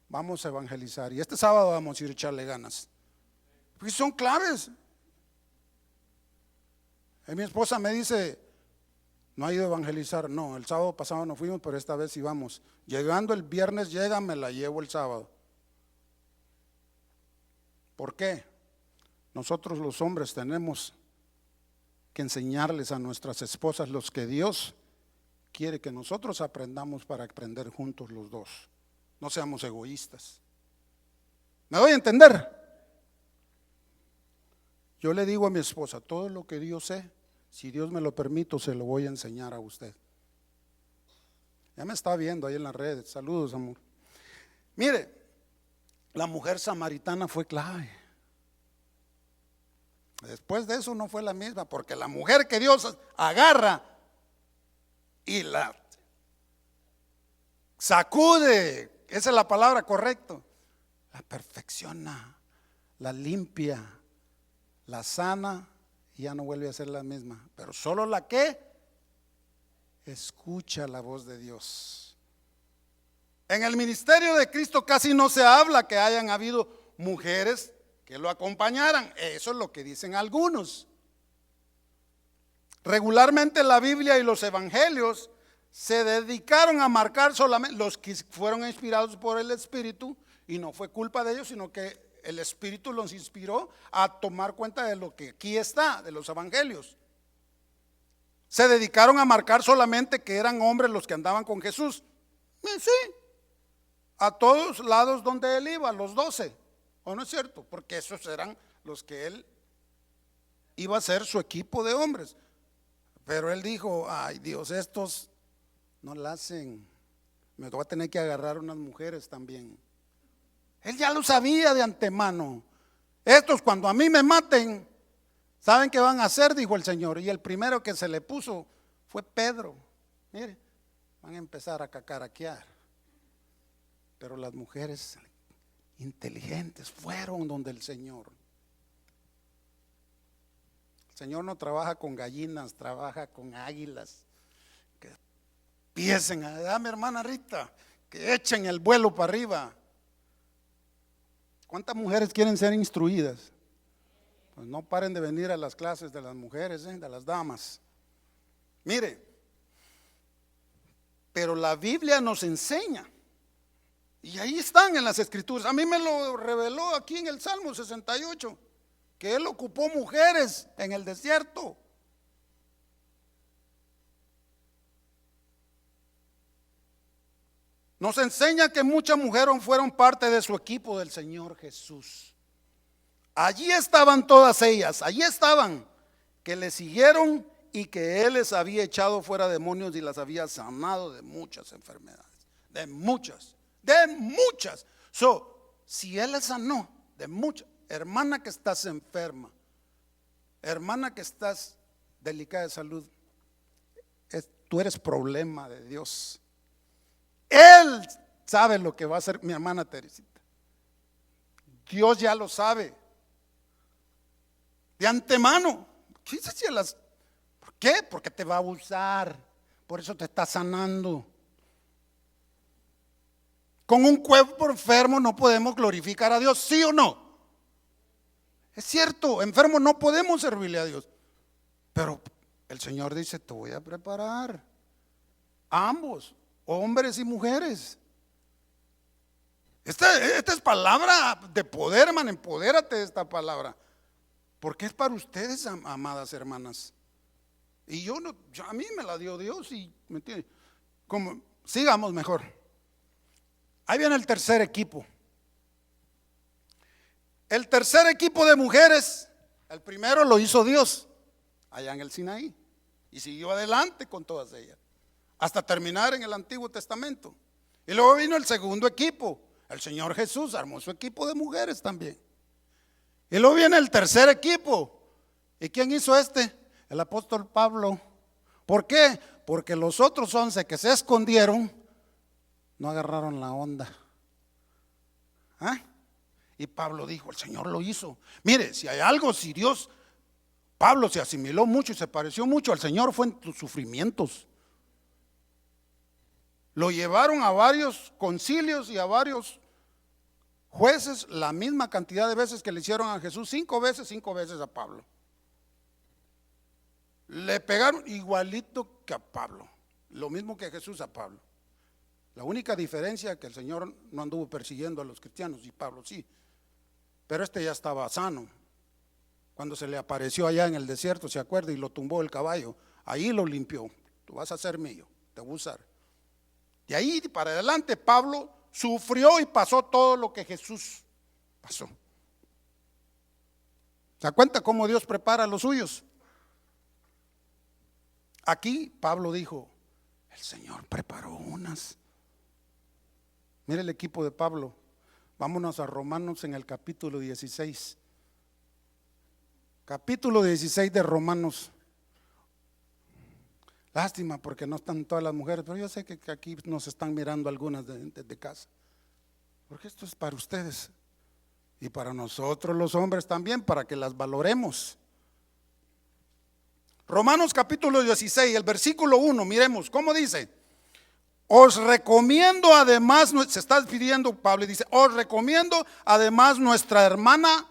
vamos a evangelizar. Y este sábado vamos a ir a echarle ganas, porque son claves. Y mi esposa me dice: no ha ido a evangelizar. No, el sábado pasado no fuimos, pero esta vez sí vamos. Llegando el viernes llega, me la llevo el sábado. ¿Por qué? Nosotros los hombres tenemos que enseñarles a nuestras esposas los que Dios quiere que nosotros aprendamos, para aprender juntos los dos. No seamos egoístas. ¿Me doy a entender? Yo le digo a mi esposa: todo lo que Dios sé, si Dios me lo permite, se lo voy a enseñar a usted. Ya me está viendo ahí en las redes. Saludos, amor. Mire, la mujer samaritana fue clave. Después de eso no fue la misma, porque la mujer que Dios agarra y la sacude, esa es la palabra correcta, la perfecciona, la limpia, la sana, y ya no vuelve a ser la misma. Pero solo la que escucha la voz de Dios. En el ministerio de Cristo casi no se habla que hayan habido mujeres que lo acompañaran. Eso es lo que dicen algunos. Regularmente la Biblia y los evangelios se dedicaron a marcar solamente los que fueron inspirados por el Espíritu, y no fue culpa de ellos, sino que el Espíritu los inspiró a tomar cuenta de lo que aquí está, de los evangelios. Se dedicaron a marcar solamente que eran hombres los que andaban con Jesús. Sí, a todos lados donde él iba, los 12, ¿o no es cierto? Porque esos eran los que él iba a ser su equipo de hombres. Pero él dijo, ay Dios, estos no la hacen, me voy a tener que agarrar unas mujeres también. Él ya lo sabía de antemano. Estos cuando a mí me maten, ¿saben qué van a hacer? Dijo el Señor. Y el primero que se le puso fue Pedro. Mire, van a empezar a cacaraquear. Pero las mujeres inteligentes fueron donde el Señor. El Señor no trabaja con gallinas, trabaja con águilas. Que empiecen a dame hermana Rita, que echen el vuelo para arriba. ¿Cuántas mujeres quieren ser instruidas? Pues no paren de venir a las clases de las mujeres, de las damas. Mire, pero la Biblia nos enseña, y ahí están en las escrituras. A mí me lo reveló aquí en el Salmo 68, que él ocupó mujeres en el desierto. Nos enseña que muchas mujeres fueron parte de su equipo del Señor Jesús. Allí estaban todas ellas, allí estaban, que le siguieron y que Él les había echado fuera demonios y las había sanado de muchas enfermedades, de muchas. Si Él les sanó de muchas, hermana que estás enferma, hermana que estás delicada de salud, tú eres problema de Dios. Él sabe lo que va a hacer mi hermana Teresita. Dios ya lo sabe de antemano. ¿Por qué? Porque te va a usar. Por eso te está sanando. Con un cuerpo enfermo no podemos glorificar a Dios, ¿sí o no? Es cierto, enfermo no podemos servirle a Dios. Pero el Señor dice, te voy a preparar. Ambos, hombres y mujeres. Esta es palabra de poder, hermano. Empodérate de esta palabra. Porque es para ustedes, amadas hermanas. Y a mí me la dio Dios y ¿me entiende? Sigamos mejor. Ahí viene el tercer equipo. El tercer equipo de mujeres, el primero lo hizo Dios allá en el Sinaí y siguió adelante con todas ellas hasta terminar en el Antiguo Testamento. Y luego vino el segundo equipo, el Señor Jesús armó su equipo de mujeres también. Y luego viene el tercer equipo. ¿Y quién hizo este? El apóstol Pablo. ¿Por qué? Porque los otros 11 que se escondieron no agarraron la onda. Y Pablo dijo, el Señor lo hizo. Mire, si hay algo, si Pablo se asimiló mucho y se pareció mucho al Señor, fue en sus sufrimientos. Lo llevaron a varios concilios y a varios jueces la misma cantidad de veces que le hicieron a Jesús, 5 veces a Pablo. Le pegaron igualito que a Pablo, lo mismo que Jesús a Pablo. La única diferencia es que el Señor no anduvo persiguiendo a los cristianos y Pablo sí, pero ya estaba sano. Cuando se le apareció allá en el desierto, se acuerda, y lo tumbó el caballo, ahí lo limpió. Tú vas a ser mío, te voy a usar. De ahí para adelante Pablo sufrió y pasó todo lo que Jesús pasó. ¿Se da cuenta cómo Dios prepara a los suyos? Aquí Pablo dijo, el Señor preparó unas. Mire el equipo de Pablo. Vámonos a Romanos en el capítulo 16. Capítulo 16 de Romanos. Lástima porque no están todas las mujeres, pero yo sé que aquí nos están mirando algunas de casa. Porque esto es para ustedes y para nosotros los hombres también, para que las valoremos. Romanos capítulo 16, el versículo 1, miremos, ¿cómo dice? Os recomiendo además, se está despidiendo Pablo y dice, os recomiendo además nuestra hermana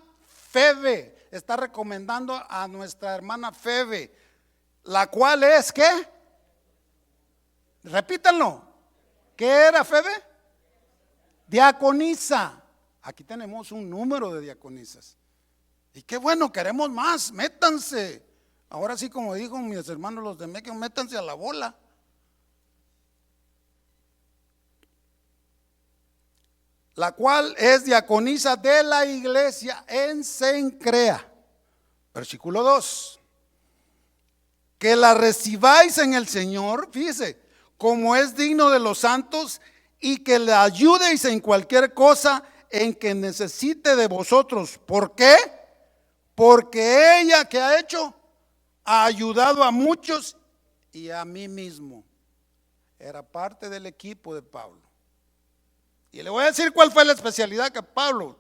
Febe. Está recomendando a nuestra hermana Febe, la cual es, ¿qué? Repítanlo. ¿Qué era Febe? Diaconisa. Aquí tenemos un número de diaconisas. Y qué bueno, queremos más, métanse. Ahora sí, como dijo mis hermanos los de México, métanse a la bola. La cual es diaconisa de la iglesia en Cencrea. Versículo 2. Que la recibáis en el Señor, fíjese, como es digno de los santos, y que le ayudéis en cualquier cosa en que necesite de vosotros. ¿Por qué? Porque ella, ¿qué ha hecho? Ha ayudado a muchos y a mí mismo. Era parte del equipo de Pablo. Y le voy a decir cuál fue la especialidad que Pablo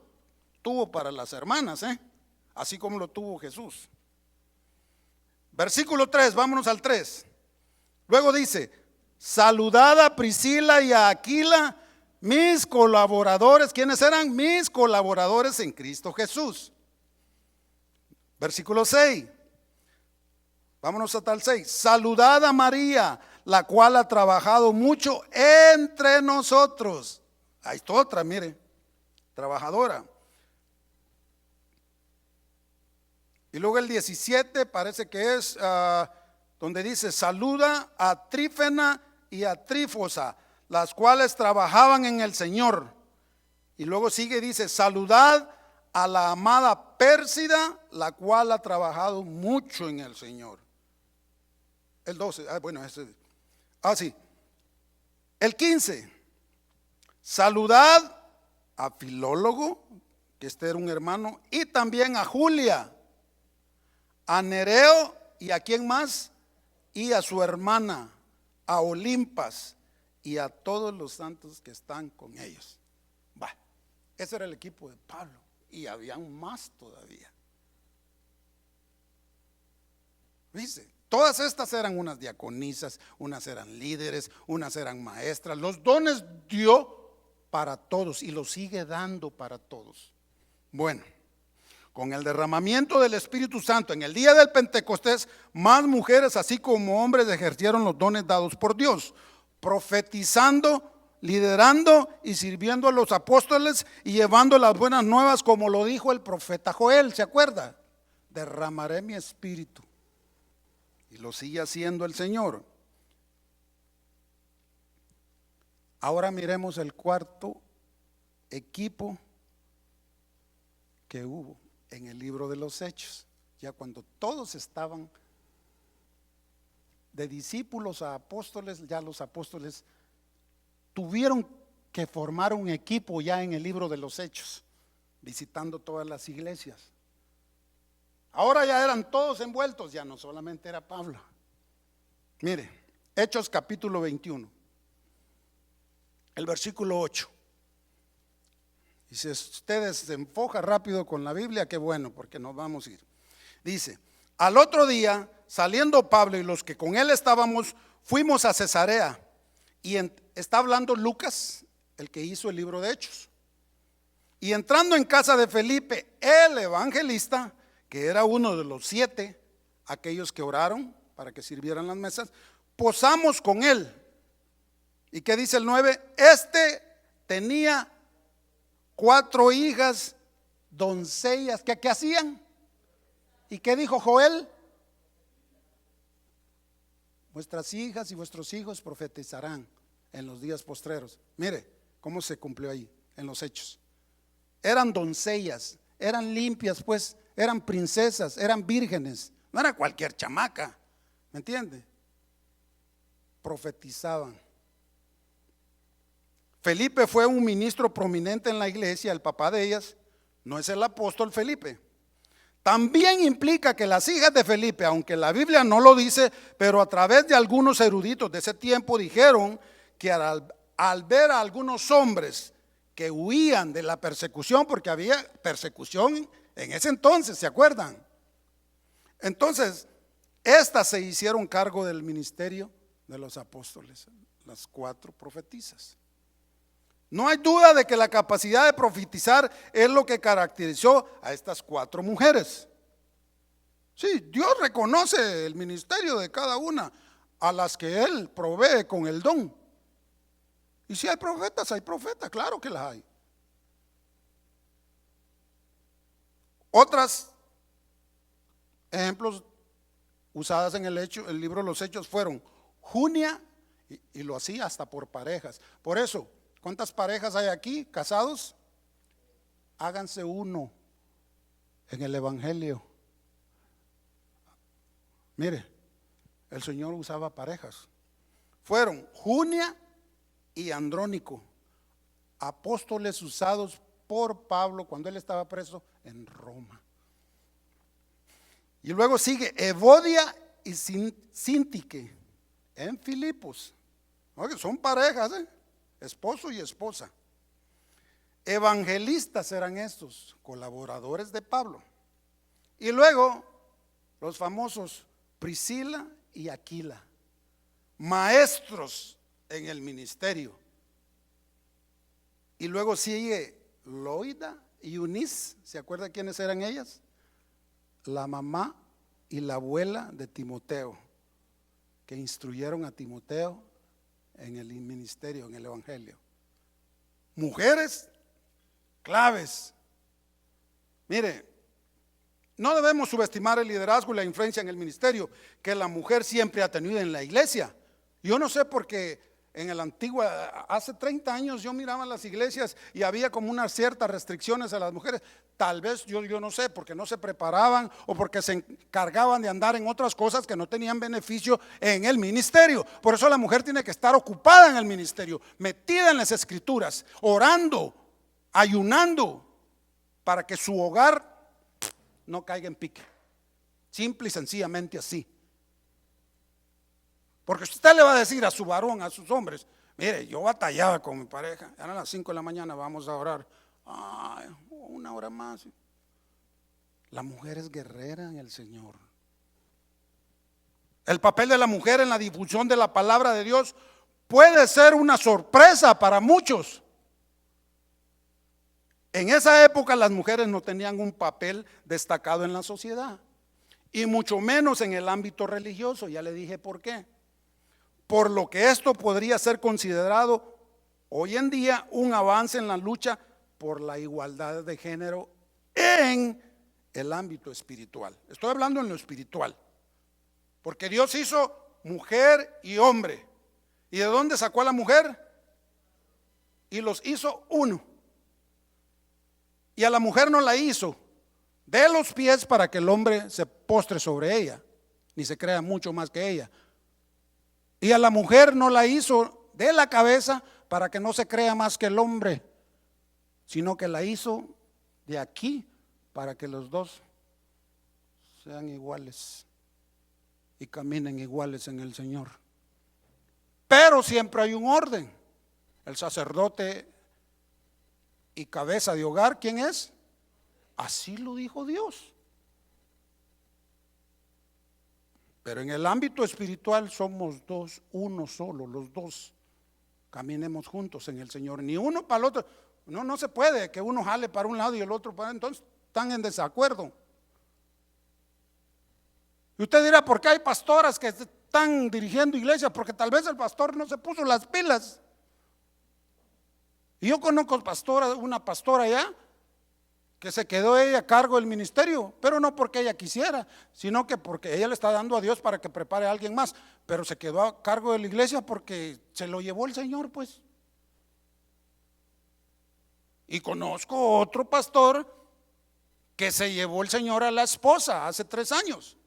tuvo para las hermanas, así como lo tuvo Jesús. Versículo 3, vámonos al 3. Luego dice: saludad a Priscila y a Aquila, mis colaboradores. ¿Quiénes eran? Mis colaboradores en Cristo Jesús. Versículo 6. Vámonos hasta el 6. Saludad a María, la cual ha trabajado mucho entre nosotros. Ahí está otra, mire, trabajadora. Y luego el 17 parece que es donde dice: saluda a Trífena y a Trífosa, las cuales trabajaban en el Señor. Y luego sigue y dice: saludad a la amada Pérsida, la cual ha trabajado mucho en el Señor. El 12, sí. El 15, saludad a Filólogo, que este era un hermano, y también a Julia, a Nereo, y a quién más, y a su hermana, a Olimpas, y a todos los santos que están con ellos. Ese era el equipo de Pablo, y habían más todavía. Dice, todas estas eran unas diaconisas, unas eran líderes, unas eran maestras. Los dones dio para todos y los sigue dando para todos. Bueno, con el derramamiento del Espíritu Santo en el día del Pentecostés, más mujeres así como hombres ejercieron los dones dados por Dios, profetizando, liderando y sirviendo a los apóstoles y llevando las buenas nuevas, como lo dijo el profeta Joel. ¿Se acuerda? Derramaré mi espíritu. Y lo sigue haciendo el Señor. Ahora miremos el cuarto equipo que hubo en el libro de los Hechos. Ya cuando todos estaban de discípulos a apóstoles, ya los apóstoles tuvieron que formar un equipo ya en el libro de los Hechos, visitando todas las iglesias. Ahora ya eran todos envueltos, ya no solamente era Pablo. Mire, Hechos capítulo 21, el versículo 8. Y si ustedes se enfocan rápido con la Biblia, qué bueno, porque nos vamos a ir. Dice: al otro día, saliendo Pablo y los que con él estábamos, fuimos a Cesarea. Y está hablando Lucas, el que hizo el libro de Hechos. Y entrando en casa de Felipe, el evangelista, que era uno de los 7, aquellos que oraron para que sirvieran las mesas, posamos con él. ¿Y qué dice el 9? Este tenía 4 hijas, doncellas, ¿qué hacían? ¿Y qué dijo Joel? Vuestras hijas y vuestros hijos profetizarán en los días postreros. Mire cómo se cumplió ahí en los Hechos. Eran doncellas, eran limpias, pues, eran princesas, eran vírgenes. No era cualquier chamaca, ¿me entiende? Profetizaban. Felipe fue un ministro prominente en la iglesia, el papá de ellas. No es el apóstol Felipe. También implica que las hijas de Felipe, aunque la Biblia no lo dice, pero a través de algunos eruditos de ese tiempo dijeron que al ver a algunos hombres que huían de la persecución, porque había persecución en ese entonces, ¿se acuerdan? Entonces, estas se hicieron cargo del ministerio de los apóstoles, las 4 profetisas. No hay duda de que la capacidad de profetizar es lo que caracterizó a estas 4 mujeres. Sí, Dios reconoce el ministerio de cada una, a las que Él provee con el don. Y si hay profetas, claro que las hay. Otras ejemplos usadas en el libro de los Hechos fueron Junia, y lo hacía hasta por parejas. Por eso, ¿cuántas parejas hay aquí casados? Háganse uno en el evangelio. Mire, el Señor usaba parejas. Fueron Junia y Andrónico, apóstoles usados por Pablo cuando él estaba preso en Roma. Y luego sigue Evodia y Síntique en Filipos. Oye, son parejas, esposo y esposa. Evangelistas eran estos, colaboradores de Pablo. Y luego los famosos Priscila y Aquila, maestros en el ministerio. Y luego sigue Loida y Eunice. ¿Se acuerda quiénes eran ellas? La mamá y la abuela de Timoteo, que instruyeron a Timoteo en el ministerio, en el evangelio. Mujeres claves. Mire, no debemos subestimar el liderazgo y la influencia en el ministerio que la mujer siempre ha tenido en la iglesia. Yo no sé por qué en el antiguo, hace 30 años yo miraba las iglesias y había como unas ciertas restricciones a las mujeres. Tal vez yo no sé, porque no se preparaban o porque se encargaban de andar en otras cosas que no tenían beneficio en el ministerio. Por eso la mujer tiene que estar ocupada en el ministerio, metida en las escrituras, orando, ayunando, para que su hogar no caiga en pique. Simple y sencillamente así. Porque usted le va a decir a su varón, a sus hombres: mire, yo batallaba con mi pareja, eran las 5 de la mañana, vamos a orar. Ay, una hora más. La mujer es guerrera en el Señor. El papel de la mujer en la difusión de la palabra de Dios puede ser una sorpresa para muchos. En esa época las mujeres no tenían un papel destacado en la sociedad, y mucho menos en el ámbito religioso. Ya le dije por qué. Por lo que esto podría ser considerado hoy en día un avance en la lucha por la igualdad de género en el ámbito espiritual. Estoy hablando en lo espiritual, porque Dios hizo mujer y hombre. ¿Y de dónde sacó a la mujer? Y los hizo uno. Y a la mujer no la hizo de los pies para que el hombre se postre sobre ella, ni se crea mucho más que ella. Y a la mujer no la hizo de la cabeza para que no se crea más que el hombre, sino que la hizo de aquí para que los dos sean iguales y caminen iguales en el Señor. Pero siempre hay un orden. El sacerdote y cabeza de hogar, ¿quién es? Así lo dijo Dios. Pero en el ámbito espiritual somos dos, uno solo, los dos. Caminemos juntos en el Señor, ni uno para el otro. No se puede que uno jale para un lado y el otro para otro. Entonces están en desacuerdo. Y usted dirá: ¿por qué hay pastoras que están dirigiendo iglesias? Porque tal vez el pastor no se puso las pilas. Y yo conozco una pastora allá que se quedó ella a cargo del ministerio, pero no porque ella quisiera, sino que porque ella le está dando a Dios para que prepare a alguien más. Pero se quedó a cargo de la iglesia porque se lo llevó el Señor, pues. Y conozco otro pastor que se llevó el Señor a la esposa hace 3 años,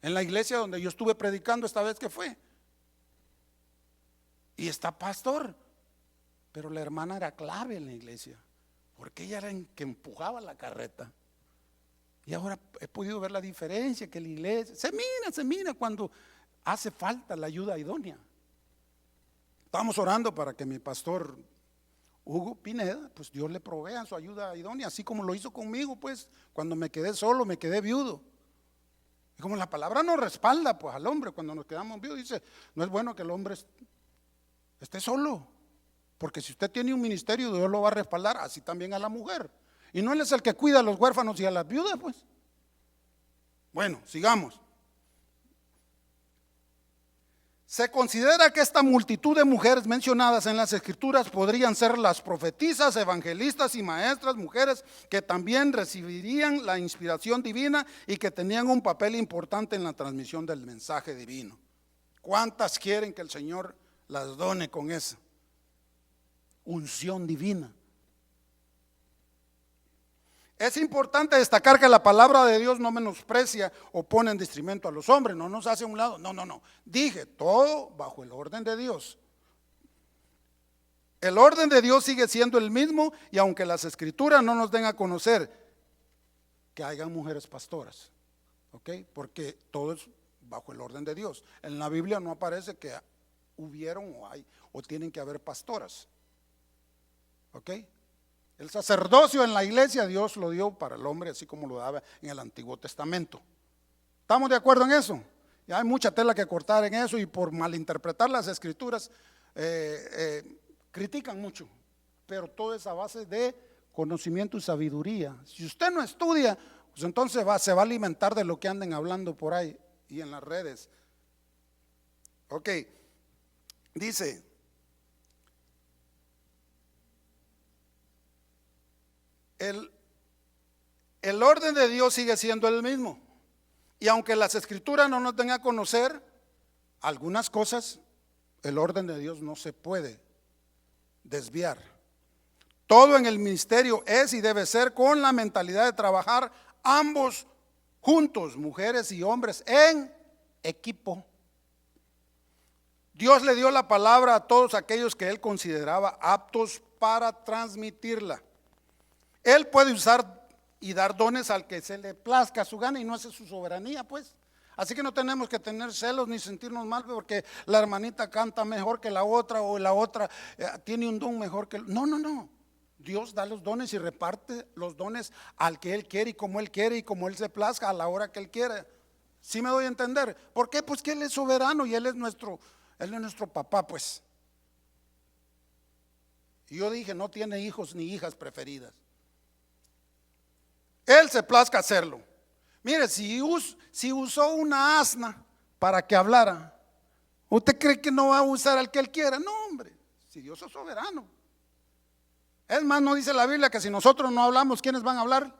en la iglesia donde yo estuve predicando esta vez que fue. Y está pastor, pero la hermana era clave en la iglesia, porque ella era en que empujaba la carreta. Y ahora he podido ver la diferencia, que la iglesia se mira cuando hace falta la ayuda idónea. Estamos orando para que mi pastor Hugo Pineda, pues Dios le provea su ayuda idónea, así como lo hizo conmigo, pues cuando me quedé solo, me quedé viudo. Y como la palabra nos respalda, pues al hombre cuando nos quedamos viudos, dice: no es bueno que el hombre esté solo, porque si usted tiene un ministerio, Dios lo va a respaldar, así también a la mujer. Y no él es el que cuida a los huérfanos y a las viudas, pues. Bueno, sigamos. Se considera que esta multitud de mujeres mencionadas en las escrituras podrían ser las profetisas, evangelistas y maestras, mujeres que también recibirían la inspiración divina y que tenían un papel importante en la transmisión del mensaje divino. ¿Cuántas quieren que el Señor las done con esa unción divina? Es importante destacar que la palabra de Dios no menosprecia o pone en detrimento a los hombres, no nos hace a un lado, no. Dije, todo bajo el orden de Dios. El orden de Dios sigue siendo el mismo, y aunque las escrituras no nos den a conocer que hayan mujeres pastoras, ¿ok? Porque todo es bajo el orden de Dios. En la Biblia no aparece que hubieron o hay o tienen que haber pastoras, ¿ok? El sacerdocio en la iglesia Dios lo dio para el hombre, así como lo daba en el Antiguo Testamento. ¿Estamos de acuerdo en eso? Ya hay mucha tela que cortar en eso, y por malinterpretar las escrituras critican mucho, pero todo es a base de conocimiento y sabiduría. Si usted no estudia, pues entonces se va a alimentar de lo que anden hablando por ahí y en las redes. Ok, dice: el orden de Dios sigue siendo el mismo, y aunque las escrituras no nos den a conocer algunas cosas, el orden de Dios no se puede desviar. Todo en el ministerio es y debe ser con la mentalidad de trabajar ambos juntos, mujeres y hombres, en equipo. Dios le dio la palabra a todos aquellos que Él consideraba aptos para transmitirla. Él puede usar y dar dones al que se le plazca a su gana, y no es su soberanía, pues. Así que no tenemos que tener celos ni sentirnos mal porque la hermanita canta mejor que la otra, o la otra tiene un don mejor que no. Dios da los dones y reparte los dones al que Él quiere, y como Él quiere, y como Él se plazca, a la hora que Él quiere. ¿Sí me doy a entender? ¿Por qué? Pues que Él es soberano y Él es nuestro papá, pues. Y yo dije, no tiene hijos ni hijas preferidas. Él se plazca hacerlo. Mire, si usó una asna para que hablara, ¿usted cree que no va a usar al que Él quiera? No, hombre, si Dios es soberano. Es más, no dice la Biblia que si nosotros no hablamos, ¿quiénes van a hablar?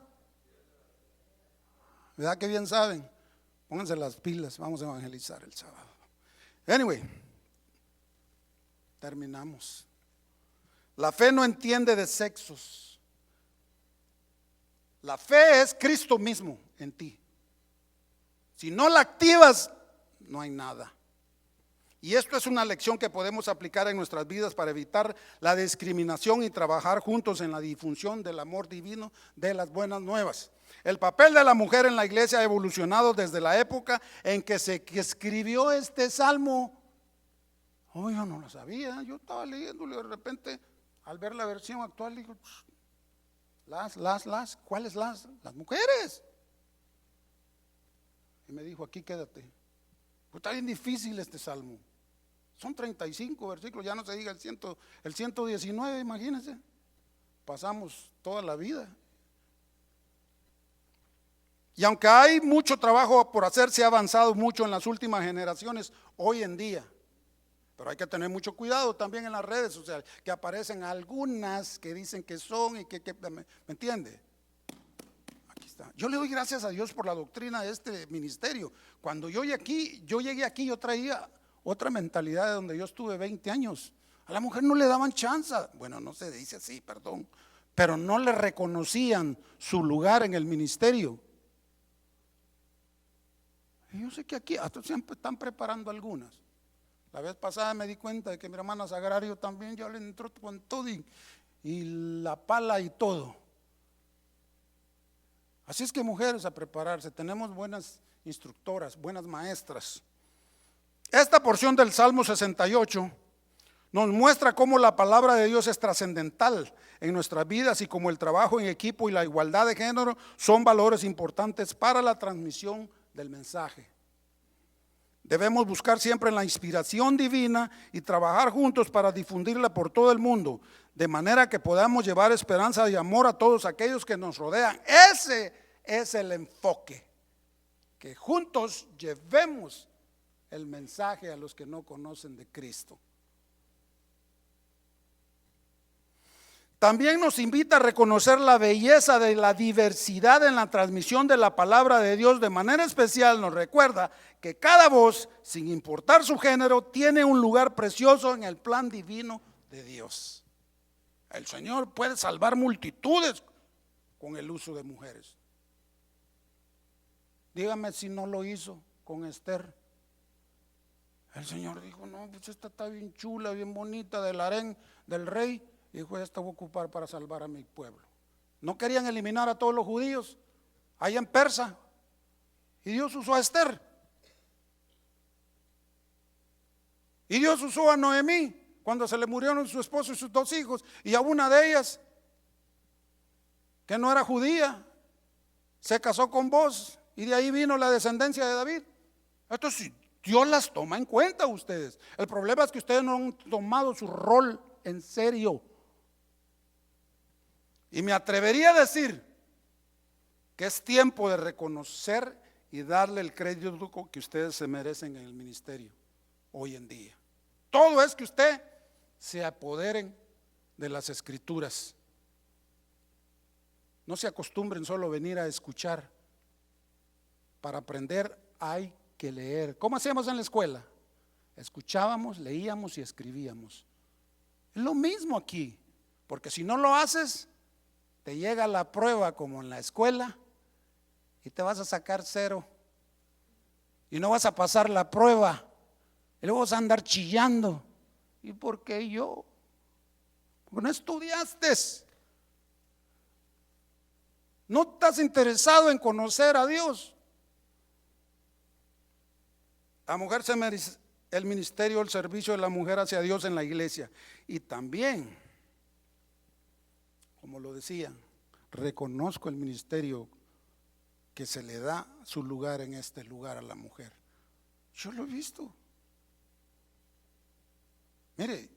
¿Verdad que bien saben? Pónganse las pilas, vamos a evangelizar el sábado. Anyway, terminamos. La fe no entiende de sexos. La fe es Cristo mismo en ti. Si no la activas, no hay nada. Y esto es una lección que podemos aplicar en nuestras vidas para evitar la discriminación y trabajar juntos en la difusión del amor divino de las buenas nuevas. El papel de la mujer en la iglesia ha evolucionado desde la época en que se escribió este salmo. Oh, yo no lo sabía, yo estaba leyéndolo y de repente al ver la versión actual digo, ¿cuáles las mujeres? Y me dijo, aquí quédate. Pues está bien difícil este salmo. Son 35 versículos, ya no se diga el 119, imagínense. Pasamos toda la vida. Y aunque hay mucho trabajo por hacer, se ha avanzado mucho en las últimas generaciones hoy en día. Pero hay que tener mucho cuidado también en las redes sociales, que aparecen algunas que dicen que son y que ¿me entiende? Aquí está. Yo le doy gracias a Dios por la doctrina de este ministerio. Cuando yo llegué aquí, yo traía otra mentalidad de donde yo estuve 20 años. A la mujer no le daban chance. Bueno, no se dice así, perdón. Pero no le reconocían su lugar en el ministerio. Y yo sé que aquí hasta siempre están preparando algunas. La vez pasada me di cuenta de que mi hermana Sagrario también ya le entró con todo y la pala y todo. Así es que mujeres, a prepararse. Tenemos buenas instructoras, buenas maestras. Esta porción del Salmo 68 nos muestra cómo la palabra de Dios es trascendental en nuestras vidas, y cómo el trabajo en equipo y la igualdad de género son valores importantes para la transmisión del mensaje. Debemos buscar siempre la inspiración divina y trabajar juntos para difundirla por todo el mundo, de manera que podamos llevar esperanza y amor a todos aquellos que nos rodean. Ese es el enfoque, que juntos llevemos el mensaje a los que no conocen de Cristo. También nos invita a reconocer la belleza de la diversidad en la transmisión de la palabra de Dios. De manera especial nos recuerda que cada voz, sin importar su género, tiene un lugar precioso en el plan divino de Dios. El Señor puede salvar multitudes con el uso de mujeres. Dígame si no lo hizo con Esther. El Señor dijo, no, pues esta está bien chula, bien bonita, del harén del rey. Y dijo, esta voy a ocupar para salvar a mi pueblo. No querían eliminar a todos los judíos allá en Persa. Y Dios usó a Esther. Y Dios usó a Noemí cuando se le murieron su esposo y sus 2 hijos. Y a una de ellas, que no era judía, se casó con vos. Y de ahí vino la descendencia de David. Entonces Dios las toma en cuenta ustedes. El problema es que ustedes no han tomado su rol en serio. Y me atrevería a decir que es tiempo de reconocer y darle el crédito que ustedes se merecen en el ministerio hoy en día. Todo es que usted se apoderen de las escrituras. No se acostumbren solo a venir a escuchar. Para aprender hay que leer. ¿Cómo hacíamos en la escuela? Escuchábamos, leíamos y escribíamos. Es lo mismo aquí, porque si no lo haces, te llega la prueba como en la escuela y te vas a sacar 0 y no vas a pasar la prueba y luego vas a andar chillando. ¿Y por qué yo? Porque no estudiaste. No estás interesado en conocer a Dios. La mujer se merece el ministerio, el servicio de la mujer hacia Dios en la iglesia. Y también, como lo decía, reconozco el ministerio que se le da su lugar en este lugar a la mujer. Yo lo he visto. Mire,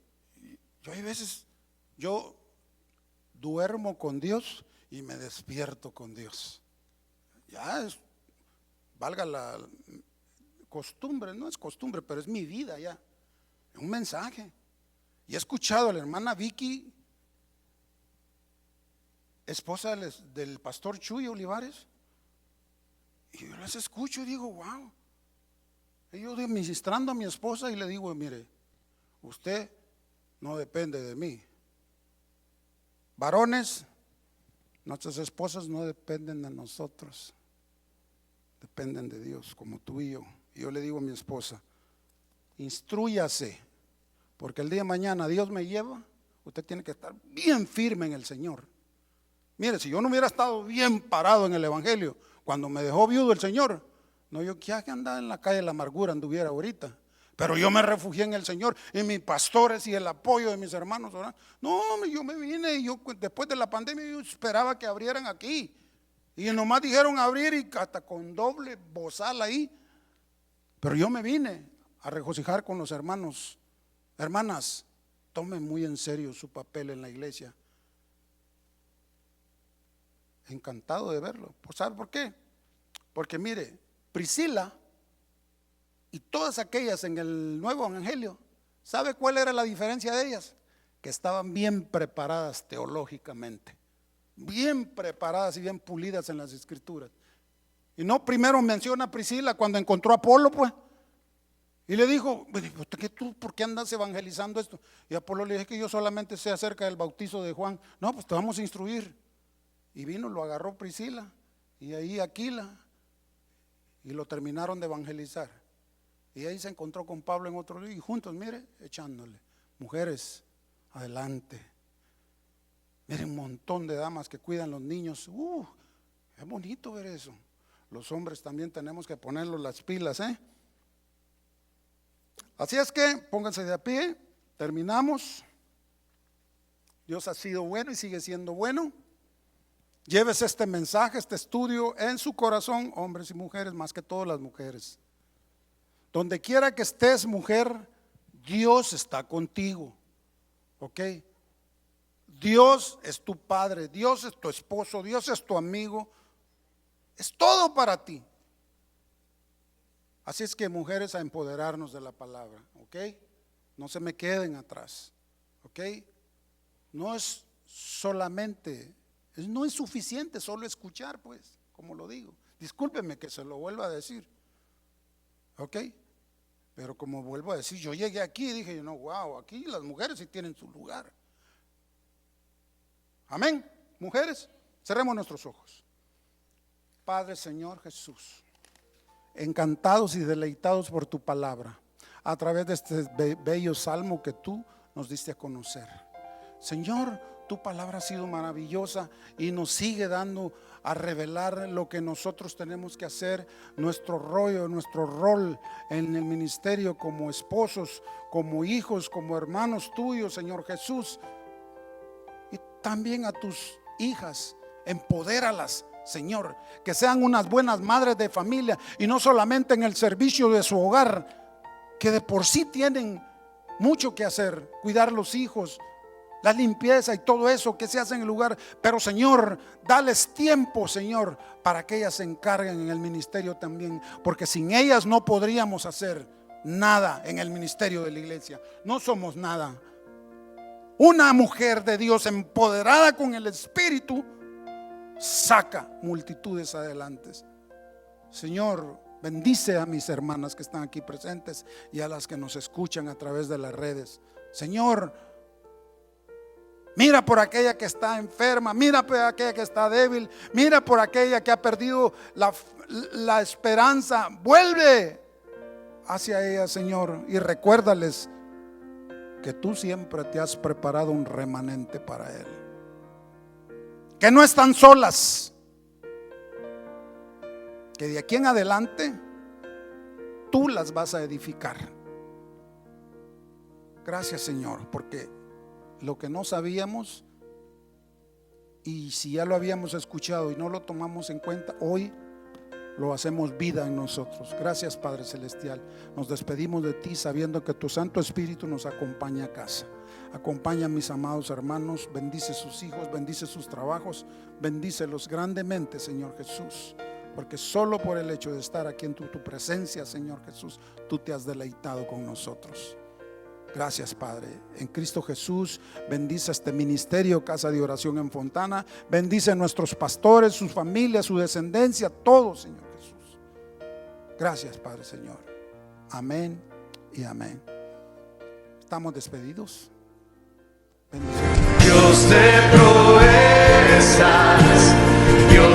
yo hay veces, yo duermo con Dios y me despierto con Dios. Ya es, valga la costumbre, no es costumbre, pero es mi vida ya. Es un mensaje. Y he escuchado a la hermana Vicky, esposa del pastor Chuy Olivares, y yo las escucho y digo, wow. Y yo ministrando a mi esposa y le digo, mire, usted no depende de mí. Varones, nuestras esposas no dependen de nosotros, dependen de Dios, como tú y yo. Y yo le digo a mi esposa, instrúyase, porque el día de mañana Dios me lleva, usted tiene que estar bien firme en el Señor. Mire, si yo no hubiera estado bien parado en el evangelio, cuando me dejó viudo el Señor, no, yo que andaba en la calle de la amargura anduviera ahorita. Pero yo me refugié en el Señor, y mis pastores y el apoyo de mis hermanos. No, yo me vine, y yo después de la pandemia yo esperaba que abrieran aquí. Y nomás dijeron abrir y hasta con doble bozal ahí. Pero yo me vine a regocijar con los hermanos. Hermanas, tomen muy en serio su papel en la iglesia. Encantado de verlo. Pues ¿sabe por qué? Porque mire, Priscila y todas aquellas en el nuevo evangelio, ¿sabe cuál era la diferencia de ellas? Que estaban bien preparadas teológicamente, bien preparadas y bien pulidas en las escrituras. Y no primero menciona a Priscila cuando encontró a Apolo, pues, y le dijo, ¿tú por qué andas evangelizando esto? Y Apolo le dijo que yo solamente sé acerca del bautizo de Juan. No, pues te vamos a instruir. Y vino, lo agarró Priscila y ahí Aquila y lo terminaron de evangelizar. Y ahí se encontró con Pablo en otro día y juntos, mire, echándole. Mujeres, adelante. Miren, un montón de damas que cuidan los niños. Es bonito ver eso. Los hombres también tenemos que ponerlos las pilas, ¿eh? Así es que pónganse de a pie, terminamos. Dios ha sido bueno y sigue siendo bueno. Llévese este mensaje, este estudio en su corazón, hombres y mujeres, más que todas las mujeres. Donde quiera que estés, mujer, Dios está contigo, ¿ok? Dios es tu padre, Dios es tu esposo, Dios es tu amigo, es todo para ti. Así es que, mujeres, a empoderarnos de la palabra, ¿ok? No se me queden atrás, ¿ok? No es solamente, no es suficiente solo escuchar, pues, como lo digo. Discúlpeme que se lo vuelva a decir, ¿ok? Pero como vuelvo a decir, yo llegué aquí y dije, no, wow, aquí las mujeres sí tienen su lugar. Amén, mujeres, Cerremos nuestros ojos. Padre, Señor Jesús, encantados y deleitados por tu palabra, a través de este bello salmo que tú nos diste a conocer. Señor, tu palabra ha sido maravillosa y nos sigue dando a revelar lo que nosotros tenemos que hacer, nuestro rollo, nuestro rol en el ministerio como esposos, como hijos, como hermanos tuyos, Señor Jesús. Y también a tus hijas, empodéralas, Señor, que sean unas buenas madres de familia y no solamente en el servicio de su hogar, que de por sí tienen mucho que hacer, cuidar los hijos, la limpieza y todo eso que se hace en el lugar. Pero Señor, dales tiempo, Señor, para que ellas se encarguen en el ministerio también, porque sin ellas no podríamos hacer nada en el ministerio de la iglesia. No somos nada. Una mujer de Dios empoderada con el Espíritu saca multitudes adelante. Señor, bendice a mis hermanas que están aquí presentes y a las que nos escuchan a través de las redes. Señor, mira por aquella que está enferma, mira por aquella que está débil, mira por aquella que ha perdido la esperanza. Vuelve hacia ella, Señor, y recuérdales que tú siempre te has preparado un remanente para él, que no están solas, que de aquí en adelante tú las vas a edificar. Gracias, Señor, porque lo que no sabíamos, y si ya lo habíamos escuchado y no lo tomamos en cuenta, hoy lo hacemos vida en nosotros. Gracias, Padre Celestial. Nos despedimos de ti sabiendo que tu Santo Espíritu nos acompaña a casa. Acompaña a mis amados hermanos, bendice sus hijos, bendice sus trabajos, bendícelos grandemente, Señor Jesús, porque solo por el hecho de estar aquí en tu presencia, Señor Jesús, tú te has deleitado con nosotros. Gracias, Padre. En Cristo Jesús, bendice este ministerio, Casa de Oración en Fontana. Bendice a nuestros pastores, sus familias, su descendencia, todo, Señor Jesús. Gracias, Padre, Señor. Amén y amén. Estamos despedidos. Dios de proezas.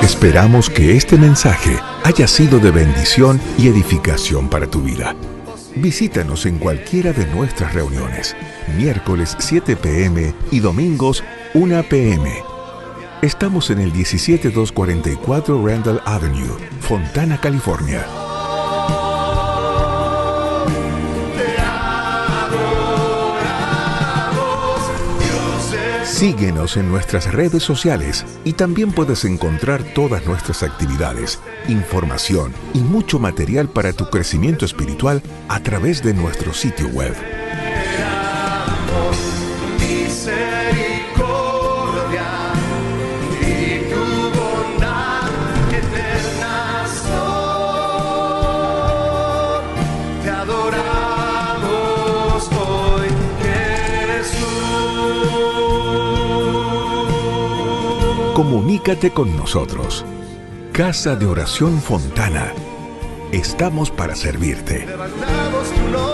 Esperamos que este mensaje haya sido de bendición y edificación para tu vida. Visítanos en cualquiera de nuestras reuniones, miércoles 7 p.m. y domingos 1 p.m. Estamos en el 17244 Randall Avenue, Fontana, California. Síguenos en nuestras redes sociales y también puedes encontrar todas nuestras actividades, información y mucho material para tu crecimiento espiritual a través de nuestro sitio web. Comunícate con nosotros. Casa de Oración Fontana. Estamos para servirte. Levantamos tu nombre.